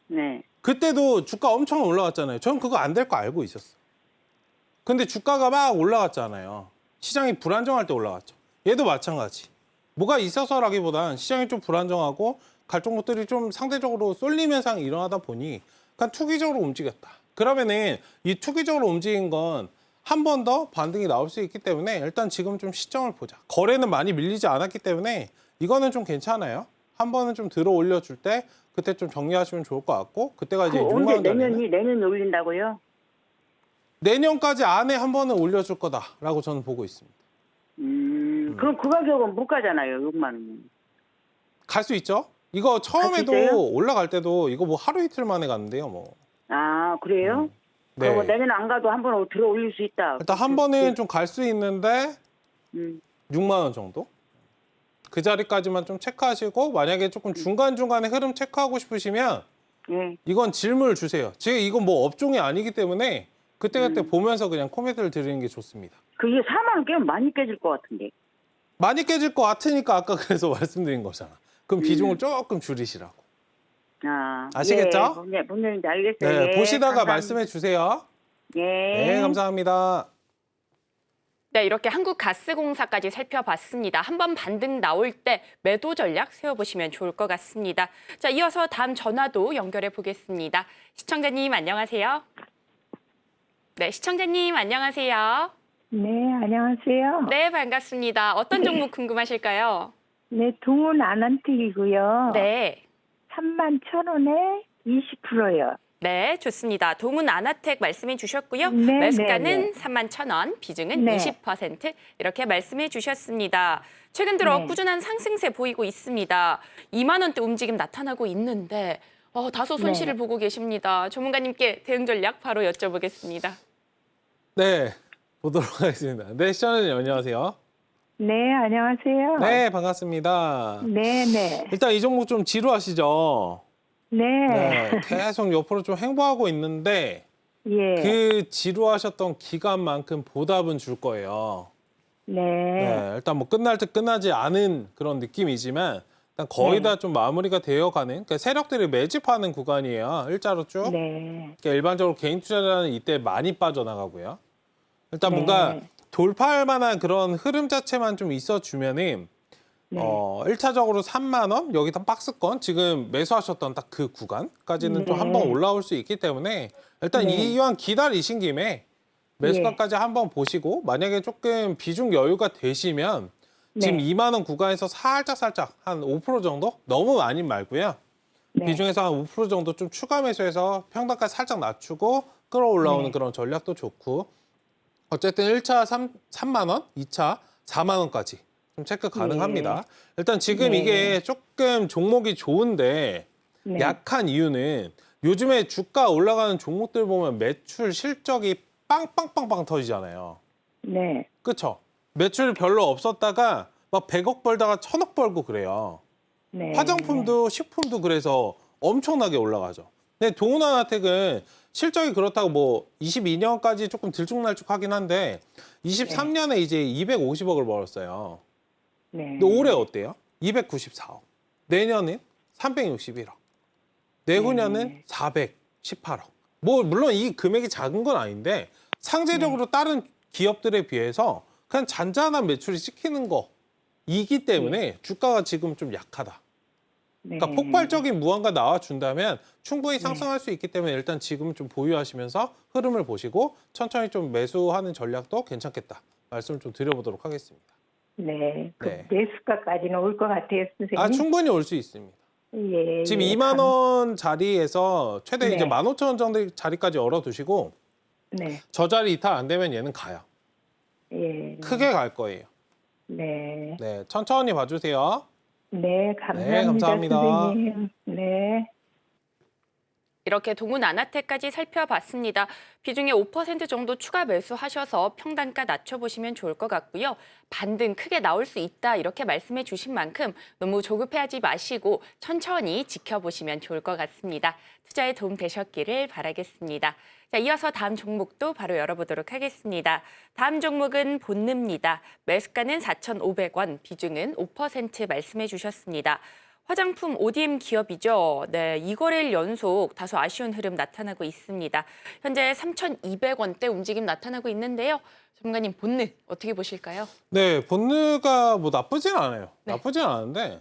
네. 그때도 주가 엄청 올라갔잖아요. 저는 그거 안 될 거 알고 있었어요. 근데 주가가 막 올라갔잖아요. 시장이 불안정할 때 올라갔죠. 얘도 마찬가지. 뭐가 있어서라기보단 시장이 좀 불안정하고 갈 종목들이 좀 상대적으로 쏠림 현상이 일어나다 보니 그냥 투기적으로 움직였다. 그러면은 이 투기적으로 움직인 건 한 번 더 반등이 나올 수 있기 때문에 일단 지금 좀 시점을 보자. 거래는 많이 밀리지 않았기 때문에 이거는 좀 괜찮아요. 한 번은 좀 들어 올려줄 때 그때 좀 정리하시면 좋을 것 같고 그때가 이제 6만 언제 원 전에는 내년이 올린다고요? 내년까지 안에 한 번은 올려줄 거다라고 저는 보고 있습니다. 그럼 그 가격은 못 가잖아요. 6만 원. 갈 수 있죠? 이거 처음에도 있어요? 올라갈 때도 이거 뭐 하루 이틀 만에 갔는데요, 뭐. 아, 그래요? 네. 그럼 내년 안 가도 한 번 들어 올릴 수 있다. 일단 한 번은 좀 갈 수 있는데 음. 6만 원 정도? 그 자리까지만 좀 체크하시고 만약에 조금 중간중간에 흐름 체크하고 싶으시면 예. 이건 질문을 주세요. 지금 이건 뭐 업종이 아니기 때문에 그때그때 보면서 그냥 코멘트를 드리는 게 좋습니다. 그게 4만 원 깨면 많이 깨질 것 같은데. 많이 깨질 것 같으니까 아까 그래서 말씀드린 거잖아. 그럼 비중을 조금 줄이시라고. 아, 아시겠죠? 예, 뭔 얘기인지 알겠어요. 네, 예, 보시다가 감사합니다. 말씀해 주세요. 예. 네, 감사합니다. 네, 이렇게 한국가스공사까지 살펴봤습니다. 한번 반등 나올 때 매도 전략 세워보시면 좋을 것 같습니다. 자, 이어서 다음 전화도 연결해 보겠습니다. 시청자님 안녕하세요. 네, 시청자님 안녕하세요. 네, 안녕하세요. 네, 반갑습니다. 어떤 종목 궁금하실까요? 네, 동은 아난틱이고요. 네. 31,000원에 20%요. 네, 좋습니다. 동은 아나텍 말씀해 주셨고요. 네, 매수가는 네, 네. 31,000원, 비중은 네. 20% 이렇게 말씀해 주셨습니다. 최근 들어 네. 꾸준한 상승세 보이고 있습니다. 2만 원대 움직임 나타나고 있는데 다소 손실을 네. 보고 계십니다. 전문가님께 대응 전략 바로 여쭤보겠습니다. 네, 보도록 하겠습니다. 네, 시청자님 안녕하세요. 네, 안녕하세요. 네, 반갑습니다. 네, 네. 일단 이 종목 좀 지루하시죠? 네. 네, 계속 옆으로 좀 횡보하고 있는데 예. 그 지루하셨던 기간만큼 보답은 줄 거예요. 네. 네, 일단 뭐 끝날 듯 끝나지 않은 그런 느낌이지만 일단 거의 네. 다 좀 마무리가 되어가는 그러니까 세력들이 매집하는 구간이에요. 일자로 쭉. 네. 그러니까 일반적으로 개인 투자자는 이때 많이 빠져나가고요. 일단 네. 뭔가 돌파할 만한 그런 흐름 자체만 좀 있어주면은 네. 1차적으로 3만 원 여기다 박스권 지금 매수하셨던 딱 그 구간까지는 좀 네. 한번 올라올 수 있기 때문에 일단 네. 이왕 기다리신 김에 매수가까지 한번 보시고 만약에 조금 비중 여유가 되시면 지금 네. 2만 원 구간에서 살짝 한 5% 정도 너무 많이 말고요. 네. 비중에서 한 5% 정도 좀 추가 매수해서 평단가를 살짝 낮추고 끌어올라오는 네. 그런 전략도 좋고 어쨌든 1차 3만 원, 2차 4만 원까지 좀 체크 가능합니다. 일단 지금 네. 이게 조금 종목이 좋은데 네. 약한 이유는 요즘에 주가 올라가는 종목들 보면 매출 실적이 빵빵빵빵 터지잖아요. 네. 그렇죠? 매출이 별로 없었다가 막 100억 벌다가 1000억 벌고 그래요. 네. 화장품도 식품도 그래서 엄청나게 올라가죠. 근데 동훈아나텍은 실적이 그렇다고 뭐 22년까지 조금 들쭉날쭉하긴 한데 23년에 이제 250억을 벌었어요. 네. 근데 올해 어때요? 294억. 내년은 361억. 내후년은 418억. 뭐 물론 이 금액이 작은 건 아닌데 상대적으로 다른 기업들에 비해서 그냥 잔잔한 매출이 찍히는 거이기 때문에 주가가 지금 좀 약하다. 네. 그러니까 폭발적인 무언가 나와준다면 충분히 상승할 수 있기 때문에 일단 지금 좀 보유하시면서 흐름을 보시고 천천히 좀 매수하는 전략도 괜찮겠다. 말씀을 좀 드려보도록 하겠습니다. 네. 그 네. 매수가까지는 올 것 같아요, 선생님. 아, 충분히 올 수 있습니다. 예. 지금 예. 2만 원 자리에서 최대 네. 이제 15,000원 정도 자리까지 열어두시고 네. 저 자리 이탈 안 되면 얘는 가요. 예. 크게 갈 거예요. 네. 네, 천천히 봐주세요. 네, 감사합니다. 네, 감사합니다. 선생님. 네. 이렇게 동훈아나텍까지 살펴봤습니다. 비중의 5% 정도 추가 매수하셔서 평단가 낮춰보시면 좋을 것 같고요. 반등 크게 나올 수 있다 이렇게 말씀해 주신 만큼 너무 조급해하지 마시고 천천히 지켜보시면 좋을 것 같습니다. 투자에 도움 되셨기를 바라겠습니다. 자, 이어서 다음 종목도 바로 열어보도록 하겠습니다. 다음 종목은 본느입니다. 매수가는 4,500원, 비중은 5% 말씀해 주셨습니다. 화장품 ODM 기업이죠. 네, 2거래일 연속 다소 아쉬운 흐름 나타나고 있습니다. 현재 3,200원대 움직임 나타나고 있는데요. 전문가님, 본느 어떻게 보실까요? 네, 본느가 뭐 나쁘진 않아요. 네. 나쁘진 않은데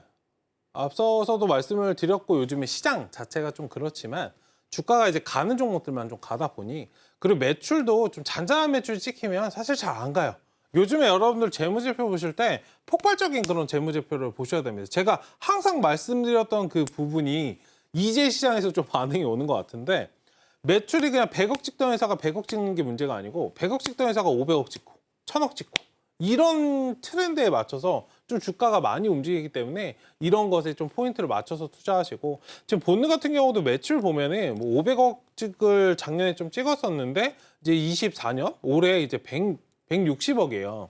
앞서서도 말씀을 드렸고 요즘에 시장 자체가 좀 그렇지만 주가가 이제 가는 종목들만 좀 가다 보니 그리고 매출도 좀 잔잔한 매출이 찍히면 사실 잘 안 가요. 요즘에 여러분들 재무제표 보실 때 폭발적인 그런 재무제표를 보셔야 됩니다. 제가 항상 말씀드렸던 그 부분이 이제 시장에서 좀 반응이 오는 것 같은데 매출이 그냥 100억 찍던 회사가 100억 찍는 게 문제가 아니고 100억 찍던 회사가 500억 찍고 1000억 찍고 이런 트렌드에 맞춰서 좀 주가가 많이 움직이기 때문에 이런 것에 좀 포인트를 맞춰서 투자하시고 지금 본느 같은 경우도 매출 보면은 뭐 500억 찍을 작년에 좀 찍었었는데 이제 24년 올해 이제 160억이에요.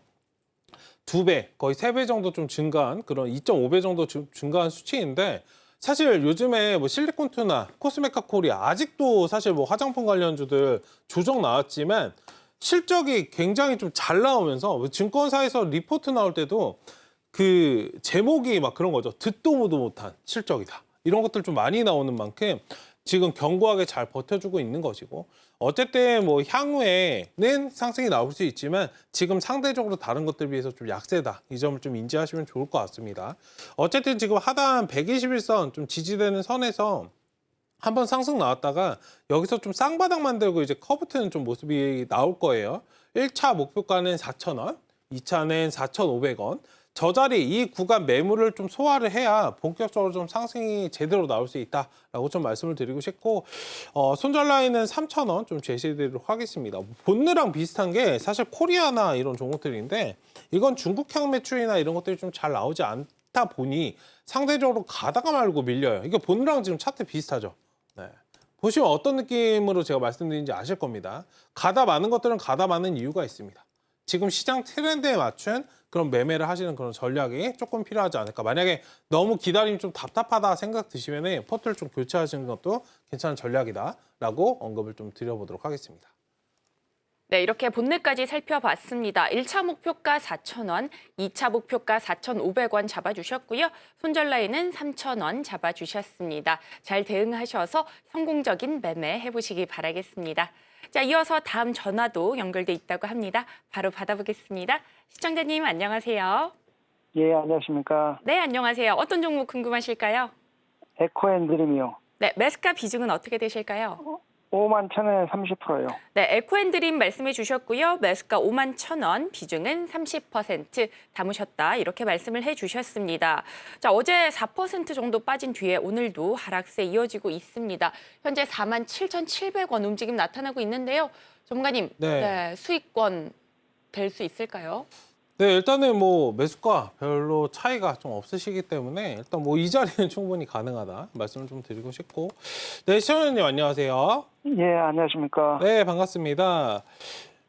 2배, 거의 3배 정도 좀 증가한 그런 2.5배 정도 증가한 수치인데 사실 요즘에 뭐 실리콘투나 코스메카 코리아 아직도 사실 뭐 화장품 관련주들 조정 나왔지만 실적이 굉장히 좀 잘 나오면서 증권사에서 리포트 나올 때도 그 제목이 막 그런 거죠. 듣도 보도 못한 실적이다. 이런 것들 좀 많이 나오는 만큼 지금 견고하게 잘 버텨주고 있는 것이고 어쨌든 뭐 향후에는 상승이 나올 수 있지만 지금 상대적으로 다른 것들 비해서 좀 약세다. 이 점을 좀 인지하시면 좋을 것 같습니다. 어쨌든 지금 하단 121선 좀 지지되는 선에서 한번 상승 나왔다가 여기서 좀 쌍바닥 만들고 이제 커브 트는 좀 모습이 나올 거예요. 1차 목표가는 4,000원, 2차는 4,500원. 저 자리 이 구간 매물을 좀 소화를 해야 본격적으로 좀 상승이 제대로 나올 수 있다라고 좀 말씀을 드리고 싶고 손절 라인은 3,000원 좀 제시해드리도록 하겠습니다. 본느랑 비슷한 게 사실 코리아나 이런 종목들인데 이건 중국향 매출이나 이런 것들이 좀 잘 나오지 않다 보니 상대적으로 가다가 말고 밀려요. 이게 본느랑 지금 차트 비슷하죠. 네. 보시면 어떤 느낌으로 제가 말씀드리는지 아실 겁니다. 가다 많은 것들은 가다 많은 이유가 있습니다. 지금 시장 트렌드에 맞춘 그런 매매를 하시는 그런 전략이 조금 필요하지 않을까. 만약에 너무 기다리면 좀 답답하다 생각 드시면 포트를 좀 교체하시는 것도 괜찮은 전략이다라고 언급을 좀 드려보도록 하겠습니다. 네, 이렇게 본느까지 살펴봤습니다. 1차 목표가 4,000원, 2차 목표가 4,500원 잡아주셨고요. 손절 라인은 3,000원 잡아주셨습니다. 잘 대응하셔서 성공적인 매매 해보시기 바라겠습니다. 자, 이어서 다음 전화도 연결돼 있다고 합니다. 바로 받아보겠습니다. 시청자님 안녕하세요. 예, 안녕하십니까. 네, 안녕하세요. 어떤 종목 궁금하실까요? 에코앤드림이요. 네, 매수가 비중은 어떻게 되실까요? 51,000원에 30%요. 네, 에코앤드림 말씀해 주셨고요. 매수가 51,000원, 비중은 30% 담으셨다. 이렇게 말씀을 해 주셨습니다. 자, 어제 4% 정도 빠진 뒤에 오늘도 하락세 이어지고 있습니다. 현재 47,700원 움직임 나타나고 있는데요. 전문가님, 네, 수익권 될 수 있을까요? 네, 일단은 뭐 매수가 별로 차이가 좀 없으시기 때문에 일단 뭐 이 자리는 충분히 가능하다 말씀을 좀 드리고 싶고. 네, 시청자님 안녕하세요. 예, 안녕하십니까. 네, 반갑습니다.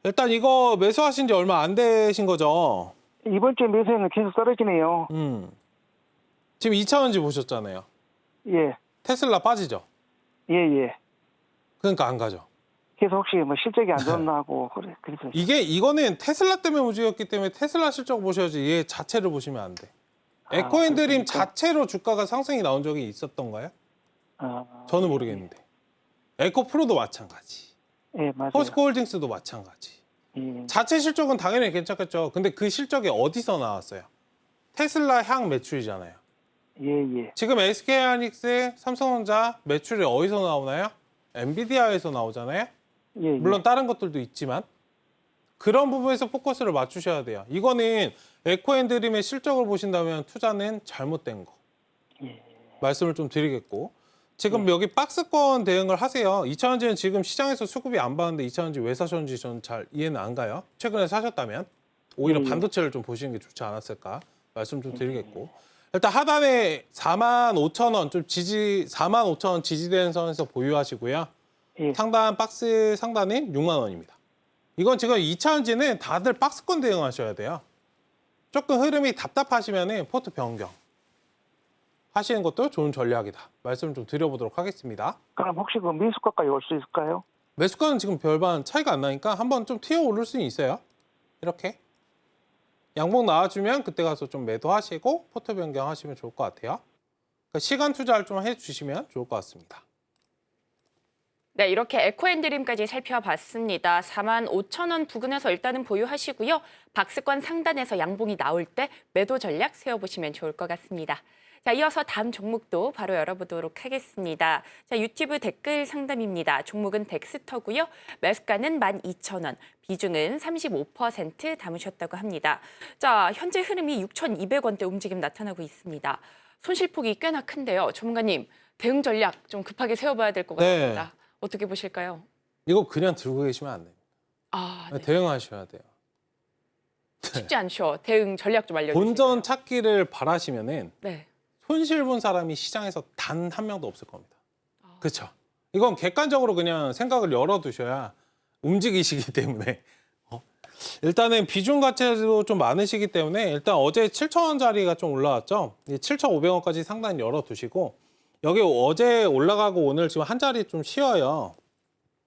일단 이거 매수하신 지 얼마 안 되신 거죠? 이번 주 매수에는 계속 떨어지네요. 지금 2차원지 보셨잖아요. 예, 테슬라 빠지죠? 예, 예. 그러니까 안 가죠. 그래서 혹시 뭐 실적이 안 좋나 하고 그래서 이거는 테슬라 때문에 움직였기 때문에 테슬라 실적 보셔야지 얘 자체를 보시면 안 돼. 에코앤드림 그렇습니까? 자체로 주가가 상승이 나온 적이 있었던가요? 저는 모르겠는데. 에코프로도 마찬가지. 예, 맞아요. 포스코홀딩스도 마찬가지. 예. 자체 실적은 당연히 괜찮겠죠. 근데 그 실적이 어디서 나왔어요? 테슬라 향 매출이잖아요. 예, 예. 지금 SK하이닉스, 삼성전자 매출이 어디서 나오나요? 엔비디아에서 나오잖아요. 예, 물론 다른 것들도 있지만 그런 부분에서 포커스를 맞추셔야 돼요. 이거는 에코앤드림의 실적을 보신다면 투자는 잘못된 거. 예. 말씀을 좀 드리겠고 지금 여기 박스권 대응을 하세요. 2차전지는 지금 시장에서 수급이 안 받는데 2차전지 왜 사셨는지 저는 잘 이해는 안 가요. 최근에 사셨다면 오히려 반도체를 좀 보시는 게 좋지 않았을까 말씀 좀 드리겠고 일단 하단에 45,000원 좀 45,000원 지지되는 선에서 보유하시고요. 예. 상단 박스 상단은 6만 원입니다. 이건 지금 2차전지는 다들 박스권 대응하셔야 돼요. 조금 흐름이 답답하시면 포트 변경 하시는 것도 좋은 전략이다. 말씀 좀 드려보도록 하겠습니다. 그럼 혹시 그 미수가까지 올 수 있을까요? 매수가는 지금 별반 차이가 안 나니까 한번 좀 튀어 오를 수는 있어요. 이렇게. 양봉 나와주면 그때 가서 좀 매도하시고 포트 변경하시면 좋을 것 같아요. 그러니까 시간 투자를 좀 해주시면 좋을 것 같습니다. 네, 이렇게 에코앤드림까지 살펴봤습니다. 45,000원 부근에서 일단은 보유하시고요. 박스권 상단에서 양봉이 나올 때 매도 전략 세워보시면 좋을 것 같습니다. 자, 이어서 다음 종목도 바로 열어보도록 하겠습니다. 자, 유튜브 댓글 상담입니다. 종목은 덱스터고요. 매수가는 12,000원, 비중은 35% 담으셨다고 합니다. 자, 현재 흐름이 6,200원대 움직임 나타나고 있습니다. 손실폭이 꽤나 큰데요. 전문가님, 대응 전략 좀 급하게 세워봐야 될 것 같습니다. 어떻게 보실까요? 이거 그냥 들고 계시면 안 돼요. 아, 네. 대응하셔야 돼요. 쉽지 않죠. 대응 전략 좀 알려주세요. 본전 찾기를 바라시면은 네. 손실 본 사람이 시장에서 단 한 명도 없을 겁니다. 그렇죠? 이건 객관적으로 그냥 생각을 열어두셔야 움직이시기 때문에 일단은 비중 가치도 좀 많으시기 때문에 일단 어제 7,000원짜리가 좀 올라왔죠. 7,500원까지 상단 열어두시고 여기 어제 올라가고 오늘 지금 한 자리 좀 쉬어요.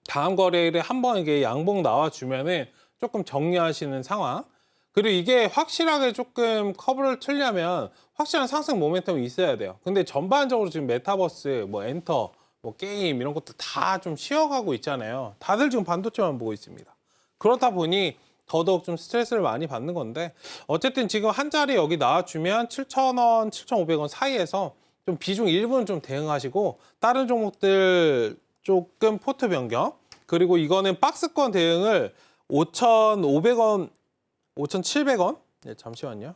다음 거래일에 한번 이게 양봉 나와주면은 조금 정리하시는 상황. 그리고 이게 확실하게 조금 커브를 틀려면 확실한 상승 모멘텀이 있어야 돼요. 근데 전반적으로 지금 메타버스, 뭐 엔터, 뭐 게임 이런 것들 다 좀 쉬어가고 있잖아요. 다들 지금 반도체만 보고 있습니다. 그렇다 보니 더더욱 좀 스트레스를 많이 받는 건데 어쨌든 지금 한 자리 여기 나와주면 7,000원, 7,500원 사이에서 좀 비중 일부는 좀 대응하시고 다른 종목들 조금 포트 변경 그리고 이거는 박스권 대응을 5,500원 5,700원? 네, 잠시만요.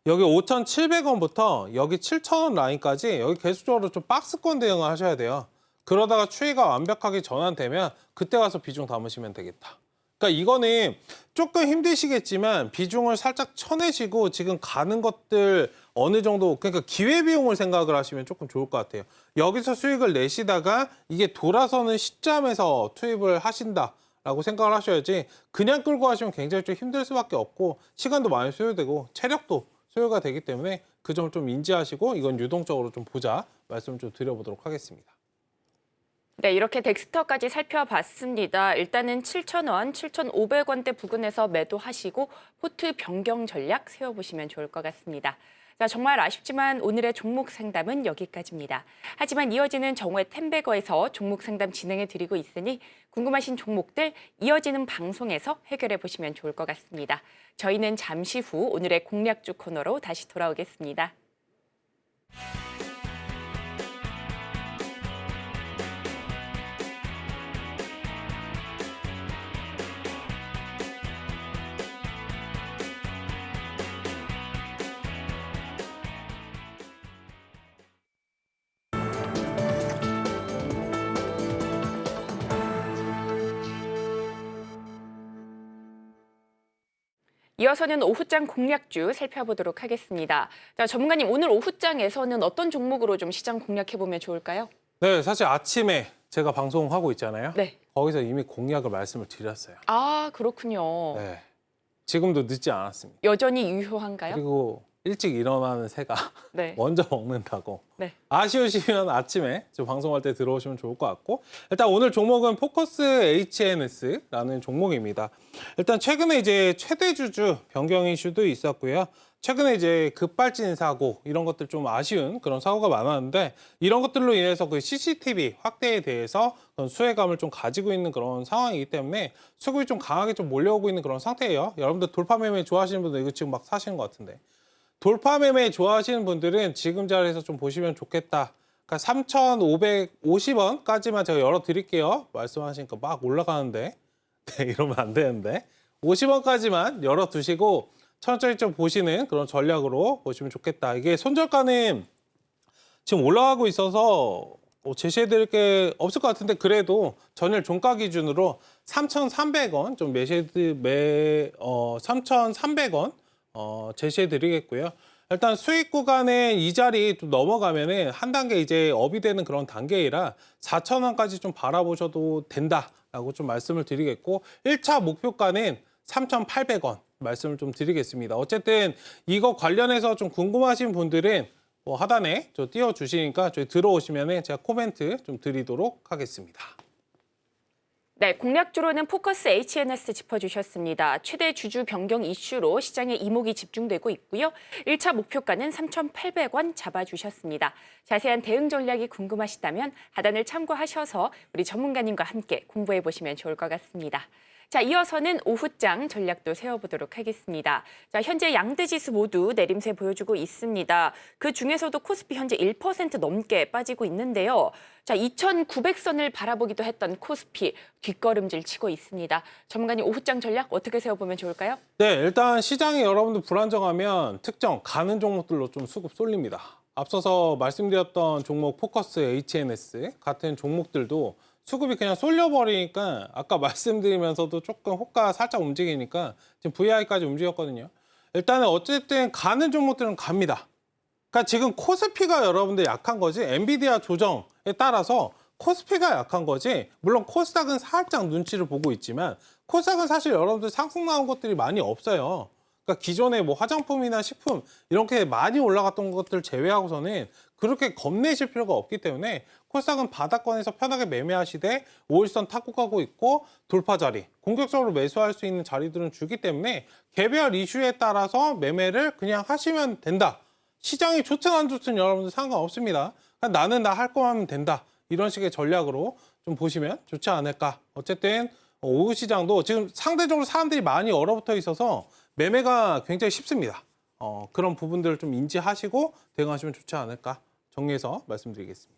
여기 5,700원부터 여기 7,000원 라인까지 여기 계속적으로 좀 박스권 대응을 하셔야 돼요. 그러다가 추이가 완벽하게 전환되면 그때 가서 비중 담으시면 되겠다. 그러니까 이거는 조금 힘드시겠지만 비중을 살짝 쳐내시고 지금 가는 것들 어느 정도 그러니까 기회비용을 생각을 하시면 조금 좋을 것 같아요. 여기서 수익을 내시다가 이게 돌아서는 시점에서 투입을 하신다. 라고 생각을 하셔야지 그냥 끌고 하시면 굉장히 좀 힘들 수밖에 없고 시간도 많이 소요되고 체력도 소요가 되기 때문에 그 점을 좀 인지하시고 이건 유동적으로 좀 보자 말씀을 좀 드려보도록 하겠습니다. 네, 이렇게 덱스터까지 살펴봤습니다. 일단은 7,000원, 7,500원대 부근에서 매도하시고 포트 변경 전략 세워보시면 좋을 것 같습니다. 자, 정말 아쉽지만 오늘의 종목 상담은 여기까지입니다. 하지만 이어지는 정오의 템베거에서 종목 상담 진행해 드리고 있으니 궁금하신 종목들 이어지는 방송에서 해결해 보시면 좋을 것 같습니다. 저희는 잠시 후 오늘의 공략주 코너로 다시 돌아오겠습니다. 이어서는 오후장 공략주 살펴보도록 하겠습니다. 자, 전문가님, 오늘 오후장에서는 어떤 종목으로 좀 시장 공략해보면 좋을까요? 네, 사실 아침에 제가 방송하고 있잖아요. 네. 거기서 이미 공략을 말씀을 드렸어요. 아, 그렇군요. 네, 지금도 늦지 않았습니다. 여전히 유효한가요? 그리고 일찍 일어나는 새가 네. 먼저 먹는다고. 네. 아쉬우시면 아침에 저 방송할 때 들어오시면 좋을 것 같고, 일단 오늘 종목은 포커스 HNS라는 종목입니다. 일단 최근에 이제 최대 주주 변경 이슈도 있었고요. 최근에 이제 급발진 사고 이런 것들 좀 아쉬운 그런 사고가 많았는데, 이런 것들로 인해서 그 CCTV 확대에 대해서 그런 수혜감을 좀 가지고 있는 그런 상황이기 때문에 수급이 좀 강하게 좀 몰려오고 있는 그런 상태예요. 여러분들 돌파 매매 좋아하시는 분들 이거 지금 막 사시는 것 같은데, 돌파 매매 좋아하시는 분들은 지금 자리에서 좀 보시면 좋겠다. 그러니까 3,550원까지만 제가 열어드릴게요. 말씀하시니까 막 올라가는데 네, 이러면 안 되는데 50원까지만 열어두시고 천천히 좀 보시는 그런 전략으로 보시면 좋겠다. 이게 손절가는 지금 올라가고 있어서 제시해드릴 게 없을 것 같은데, 그래도 전일 종가 기준으로 3,300원 좀 3,300원 제시해드리겠고요. 일단 수익 구간에 이 자리 좀 넘어가면은 한 단계 이제 업이 되는 그런 단계이라 4,000원까지 좀 바라보셔도 된다라고 좀 말씀을 드리겠고, 1차 목표가는 3,800원 말씀을 좀 드리겠습니다. 어쨌든 이거 관련해서 좀 궁금하신 분들은 하단에 저 띄워주시니까 저희 들어오시면은 제가 코멘트 좀 드리도록 하겠습니다. 네, 공략주로는 포커스 HNS 짚어주셨습니다. 최대 주주 변경 이슈로 시장에 이목이 집중되고 있고요. 1차 목표가는 3,800원 잡아주셨습니다. 자세한 대응 전략이 궁금하시다면 하단을 참고하셔서 우리 전문가님과 함께 공부해보시면 좋을 것 같습니다. 자, 이어서는 오후장 전략도 세워보도록 하겠습니다. 자, 현재 양대 지수 모두 내림세 보여주고 있습니다. 그 중에서도 코스피 현재 1% 넘게 빠지고 있는데요. 자, 2,900선을 바라보기도 했던 코스피 뒷걸음질 치고 있습니다. 전문가님, 오후장 전략 어떻게 세워보면 좋을까요? 네, 일단 시장이 여러분들 불안정하면 특정 가는 종목들로 좀 수급 쏠립니다. 앞서서 말씀드렸던 종목 포커스 HNS 같은 종목들도 수급이 그냥 쏠려버리니까 아까 말씀드리면서도 조금 호가 살짝 움직이니까 지금 VI까지 움직였거든요. 일단은 어쨌든 가는 종목들은 갑니다. 그러니까 지금 코스피가 여러분들 약한 거지, 엔비디아 조정에 따라서 코스피가 약한 거지, 물론 코스닥은 살짝 눈치를 보고 있지만 코스닥은 사실 여러분들 상승 나온 것들이 많이 없어요. 그러니까 기존에 뭐 화장품이나 식품 이렇게 많이 올라갔던 것들 제외하고서는 그렇게 겁내실 필요가 없기 때문에 코스닥은 바닥권에서 편하게 매매하시되 5일선 타고 가고 있고, 돌파 자리, 공격적으로 매수할 수 있는 자리들은 주기 때문에 개별 이슈에 따라서 매매를 그냥 하시면 된다. 시장이 좋든 안 좋든 여러분들 상관없습니다. 나는 나 할 거면 하면 된다. 이런 식의 전략으로 좀 보시면 좋지 않을까. 어쨌든 오후 시장도 지금 상대적으로 사람들이 많이 얼어붙어 있어서 매매가 굉장히 쉽습니다. 그런 부분들을 좀 인지하시고 대응하시면 좋지 않을까 정리해서 말씀드리겠습니다.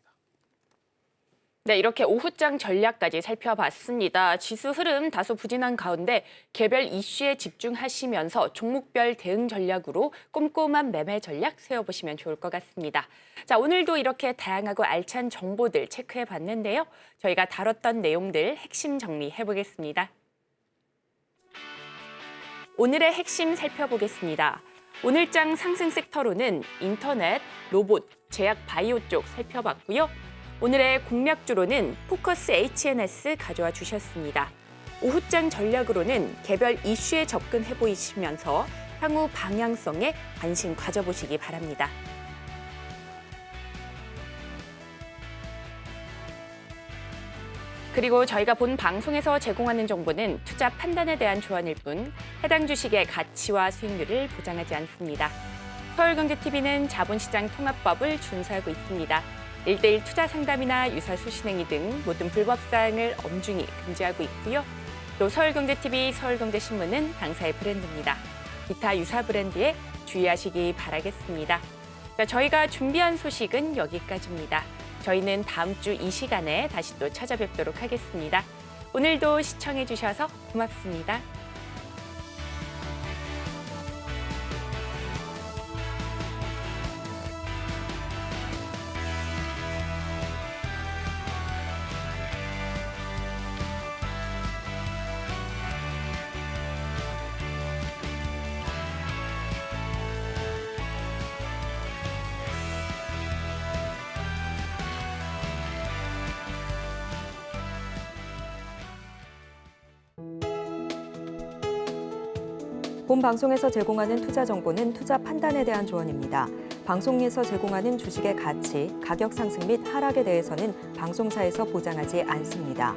네, 이렇게 오후장 전략까지 살펴봤습니다. 지수 흐름 다소 부진한 가운데 개별 이슈에 집중하시면서 종목별 대응 전략으로 꼼꼼한 매매 전략 세워보시면 좋을 것 같습니다. 자, 오늘도 이렇게 다양하고 알찬 정보들 체크해봤는데요. 저희가 다뤘던 내용들 핵심 정리해보겠습니다. 오늘의 핵심 살펴보겠습니다. 오늘장 상승 섹터로는 인터넷, 로봇, 제약 바이오 쪽 살펴봤고요. 오늘의 공략주로는 포커스 HNS 가져와 주셨습니다. 오후장 전략으로는 개별 이슈에 접근해 보시면서 향후 방향성에 관심 가져보시기 바랍니다. 그리고 저희가 본 방송에서 제공하는 정보는 투자 판단에 대한 조언일 뿐 해당 주식의 가치와 수익률을 보장하지 않습니다. 서울경제TV는 자본시장 통합법을 준수하고 있습니다. 1:1 투자 상담이나 유사 수신행위 등 모든 불법 사항을 엄중히 금지하고 있고요. 또 서울경제TV, 서울경제신문은 당사의 브랜드입니다. 기타 유사 브랜드에 주의하시기 바라겠습니다. 자, 저희가 준비한 소식은 여기까지입니다. 저희는 다음 주 이 시간에 다시 또 찾아뵙도록 하겠습니다. 오늘도 시청해 주셔서 고맙습니다. 본 방송에서 제공하는 투자 정보는 투자 판단에 대한 조언입니다. 방송에서 제공하는 주식의 가치, 가격 상승 및 하락에 대해서는 방송사에서 보장하지 않습니다.